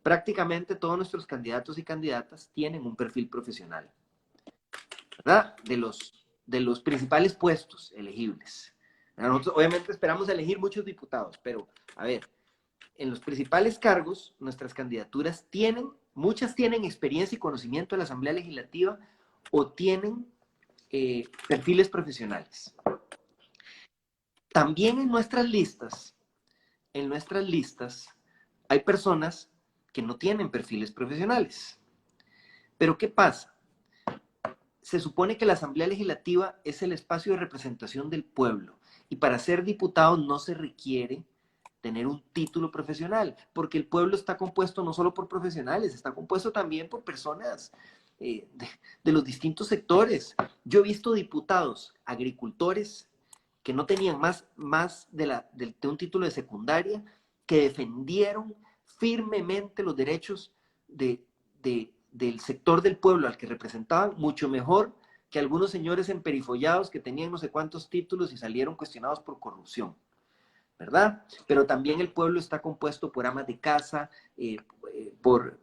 prácticamente todos nuestros candidatos y candidatas tienen un perfil profesional, ¿verdad? De los principales puestos elegibles. Nosotros obviamente esperamos elegir muchos diputados, pero a ver, en los principales cargos, nuestras candidaturas muchas tienen experiencia y conocimiento de la Asamblea Legislativa o tienen perfiles profesionales. También en nuestras listas hay personas que no tienen perfiles profesionales. Pero ¿qué pasa? Se supone que la Asamblea Legislativa es el espacio de representación del pueblo y para ser diputado no se requiere tener un título profesional, porque el pueblo está compuesto no solo por profesionales, está compuesto también por personas de los distintos sectores. Yo he visto diputados, agricultores, que no tenían más de un título de secundaria, que defendieron firmemente los derechos del sector del pueblo al que representaban, mucho mejor que algunos señores emperifollados que tenían no sé cuántos títulos y salieron cuestionados por corrupción, ¿verdad? Pero también el pueblo está compuesto por amas de casa, por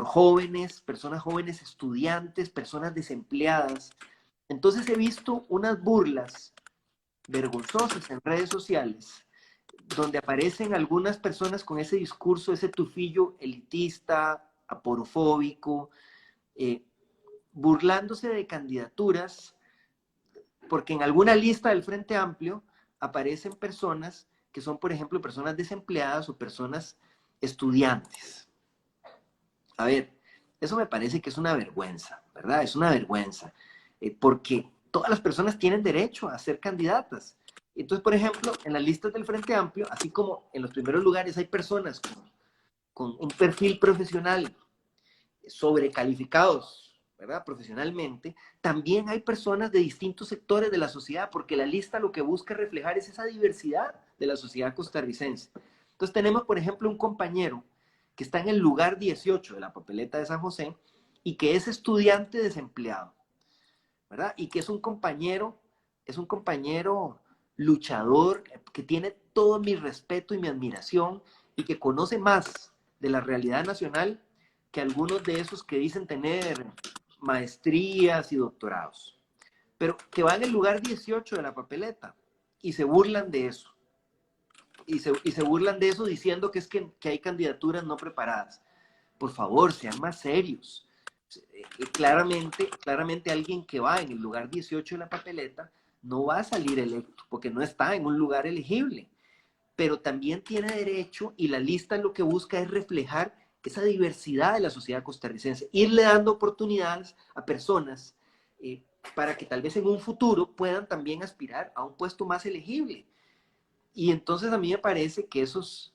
jóvenes, personas jóvenes estudiantes, personas desempleadas. Entonces he visto unas burlas vergonzosas en redes sociales donde aparecen algunas personas con ese discurso, ese tufillo elitista, aporofóbico, burlándose de candidaturas, porque en alguna lista del Frente Amplio aparecen personas que son, por ejemplo, personas desempleadas o personas estudiantes. A ver, eso me parece que es una vergüenza, ¿verdad? Es una vergüenza, porque todas las personas tienen derecho a ser candidatas. Entonces, por ejemplo, en las listas del Frente Amplio, así como en los primeros lugares hay personas con un perfil profesional sobrecalificados, ¿verdad? Profesionalmente, también hay personas de distintos sectores de la sociedad, porque la lista lo que busca reflejar es esa diversidad de la sociedad costarricense. Entonces tenemos, por ejemplo, un compañero que está en el lugar 18 de la papeleta de San José y que es estudiante desempleado, ¿verdad? Y que es un compañero luchador, que tiene todo mi respeto y mi admiración y que conoce más de la realidad nacional que algunos de esos que dicen tener maestrías y doctorados, pero que van en el lugar 18 de la papeleta y se burlan de eso. Y se burlan de eso diciendo que es que hay candidaturas no preparadas. Por favor, sean más serios. Claramente alguien que va en el lugar 18 de la papeleta no va a salir electo porque no está en un lugar elegible, pero también tiene derecho, y la lista lo que busca es reflejar esa diversidad de la sociedad costarricense, irle dando oportunidades a personas para que tal vez en un futuro puedan también aspirar a un puesto más elegible. Y entonces a mí me parece que esos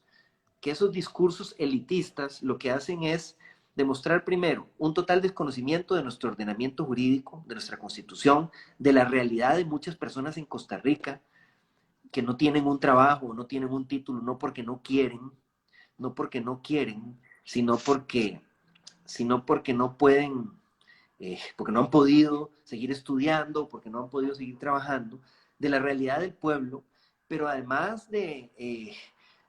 discursos elitistas lo que hacen es demostrar primero un total desconocimiento de nuestro ordenamiento jurídico, de nuestra constitución, de la realidad de muchas personas en Costa Rica que no tienen un trabajo, no tienen un título, no porque no quieren, sino porque no pueden, porque no han podido seguir estudiando, porque no han podido seguir trabajando, de la realidad del pueblo, pero además de,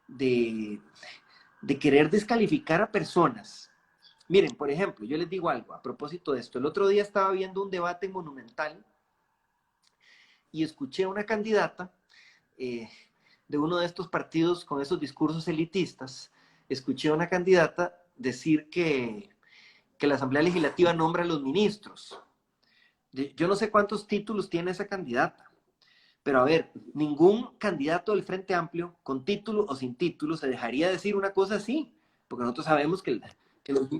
de querer descalificar a personas. Miren, por ejemplo, yo les digo algo a propósito de esto. El otro día estaba viendo un debate Monumental y escuché a una candidata de uno de estos partidos con esos discursos elitistas, escuché a una candidata decir que la Asamblea Legislativa nombra a los ministros. Yo no sé cuántos títulos tiene esa candidata, pero a ver, ningún candidato del Frente Amplio, con título o sin título, se dejaría decir una cosa así, porque nosotros sabemos que los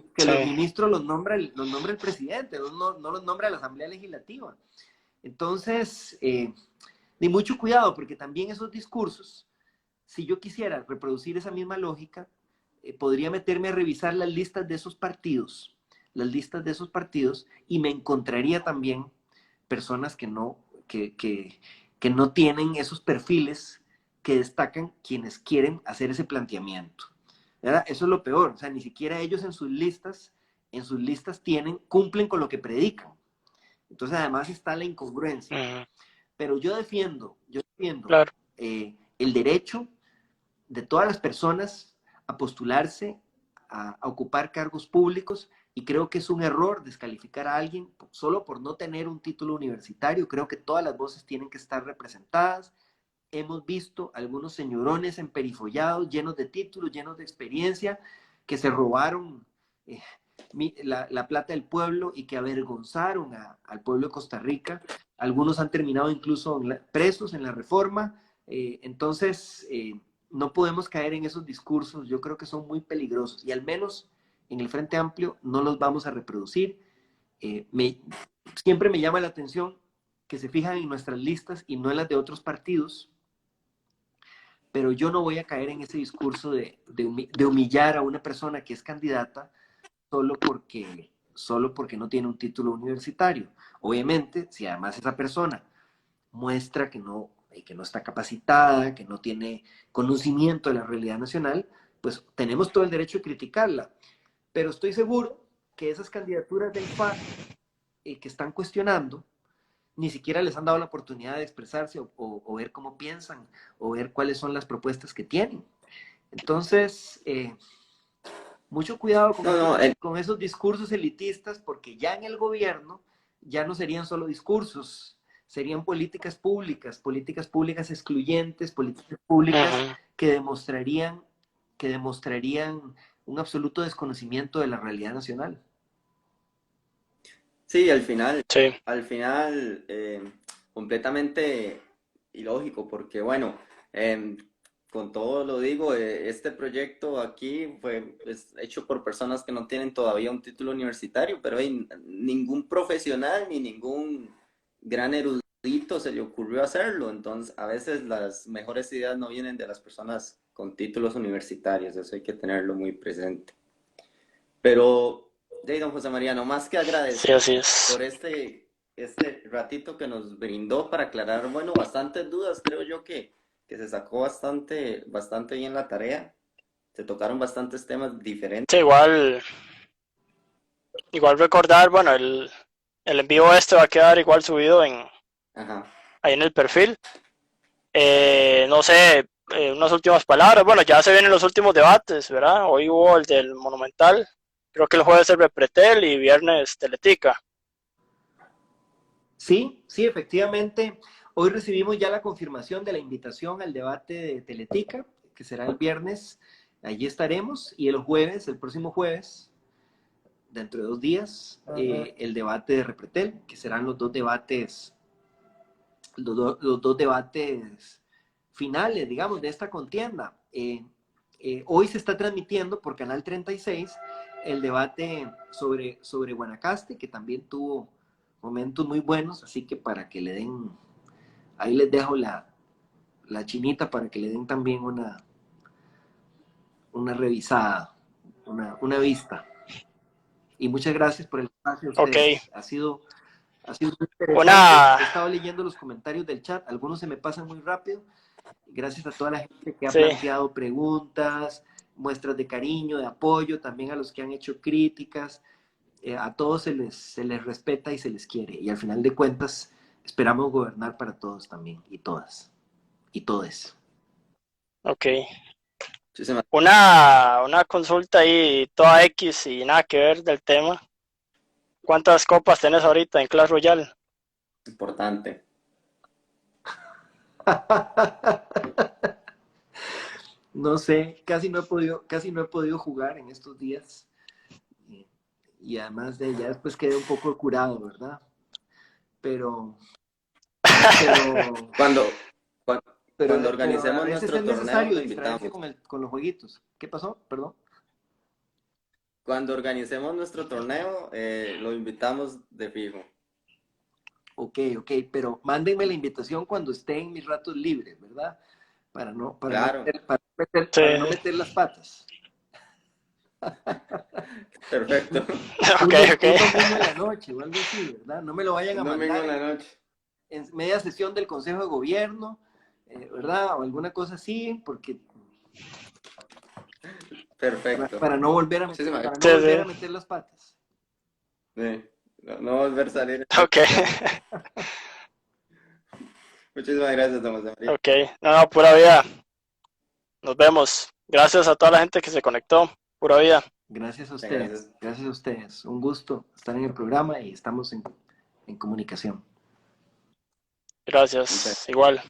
ministros los nombra el presidente, no los nombra la Asamblea Legislativa. Entonces, de mucho cuidado, porque también esos discursos, si yo quisiera reproducir esa misma lógica, podría meterme a revisar las listas de esos partidos, y me encontraría también personas que no tienen esos perfiles que destacan quienes quieren hacer ese planteamiento, ¿verdad? Eso es lo peor, o sea, ni siquiera ellos en sus listas cumplen con lo que predican. Entonces además está la incongruencia. Pero yo defiendo Claro. el derecho de todas las personas a postularse, a ocupar cargos públicos, y creo que es un error descalificar a alguien solo por no tener un título universitario. Creo que todas las voces tienen que estar representadas. Hemos visto algunos señorones emperifollados, llenos de títulos, llenos de experiencia, que se robaron la plata del pueblo y que avergonzaron al pueblo de Costa Rica. Algunos han terminado incluso presos en la reforma. Entonces, no podemos caer en esos discursos. Yo creo que son muy peligrosos y al menos en el Frente Amplio no los vamos a reproducir. Siempre me llama la atención que se fijan en nuestras listas y no en las de otros partidos, pero yo no voy a caer en ese discurso de humillar a una persona que es candidata solo porque no tiene un título universitario. Obviamente, si además esa persona muestra que no está capacitada, que no tiene conocimiento de la realidad nacional, pues tenemos todo el derecho de criticarla. Pero estoy seguro que esas candidaturas del FARC que están cuestionando, ni siquiera les han dado la oportunidad de expresarse o ver cómo piensan o ver cuáles son las propuestas que tienen. Entonces, mucho cuidado con esos discursos elitistas, porque ya en el gobierno ya no serían solo discursos, serían políticas públicas excluyentes, políticas públicas que demostrarían un absoluto desconocimiento de la realidad nacional. Sí, al final, completamente ilógico, porque bueno, con todo lo digo, este proyecto aquí fue hecho por personas que no tienen todavía un título universitario, pero ningún profesional ni ningún gran erudito se le ocurrió hacerlo. Entonces, a veces las mejores ideas no vienen de las personas con títulos universitarios, eso hay que tenerlo muy presente. Pero Don José María, no más que Sí, agradecer así es. por este ratito que nos brindó para aclarar, bueno, bastantes dudas. Creo yo que se sacó bastante bien la tarea. Se tocaron bastantes temas diferentes. Sí, igual recordar, bueno, el en vivo este va a quedar igual subido Ajá. ahí en el perfil. No sé, unas últimas palabras. Bueno, ya se vienen los últimos debates, ¿verdad? Hoy hubo el del Monumental, creo que el jueves el Repretel y viernes Teletica. Sí, sí, efectivamente. Hoy recibimos ya la confirmación de la invitación al debate de Teletica, que será el viernes. Allí estaremos. Y el jueves, el próximo jueves, dentro de 2 días, el debate de Repretel, que serán los dos debates, los dos debates finales, digamos, de esta contienda. Hoy se está transmitiendo por Canal 36 el debate sobre Guanacaste, que también tuvo momentos muy buenos, así que para que le den, ahí les dejo la chinita para que le den también una revisada, una vista. Y muchas gracias por el espacio a Ok, ustedes. Ha sido muy interesante. una, He estado leyendo los comentarios del chat, algunos se me pasan muy rápido. Gracias a toda la gente que ha sí, planteado preguntas, muestras de cariño, de apoyo, también a los que han hecho críticas. A todos se les respeta y se les quiere. Y al final de cuentas, esperamos gobernar para todos también, y todas, y todes. ok. Muchísimas Una consulta ahí toda X y nada que ver del tema. ¿Cuántas copas tenés ahorita en Clash Royale? importante. No sé, casi no he podido jugar en estos días. Y además de ya después quedé un poco curado, ¿verdad? Pero, pero, Cuando, cuan- cuando pero a organicemos veces nuestro es torneo, necesario lo distraerse invitamos. con los jueguitos. ¿Qué pasó? Perdón. Cuando organicemos nuestro torneo, lo invitamos de fijo. Ok, pero mándenme la invitación cuando esté en mis ratos libres, ¿verdad? Claro, Sí, Para no meter las patas. perfecto. ok, ok. Un domingo en la noche o algo así, ¿verdad? No me lo vayan Un a domingo mandar en la noche. en media sesión del Consejo de Gobierno, ¿verdad? O alguna cosa así, porque Perfecto. Muchísimas para gracias. no Sí, volver a sí, meter las patas. No, no volver a salir. ok, Muchísimas gracias, don José María. ok. No, pura vida. Nos vemos. Gracias a toda la gente que se conectó. Pura vida. Gracias a Venga, ustedes, gracias a ustedes. Un gusto estar en el programa y estamos en comunicación. muchas Gracias. Igual.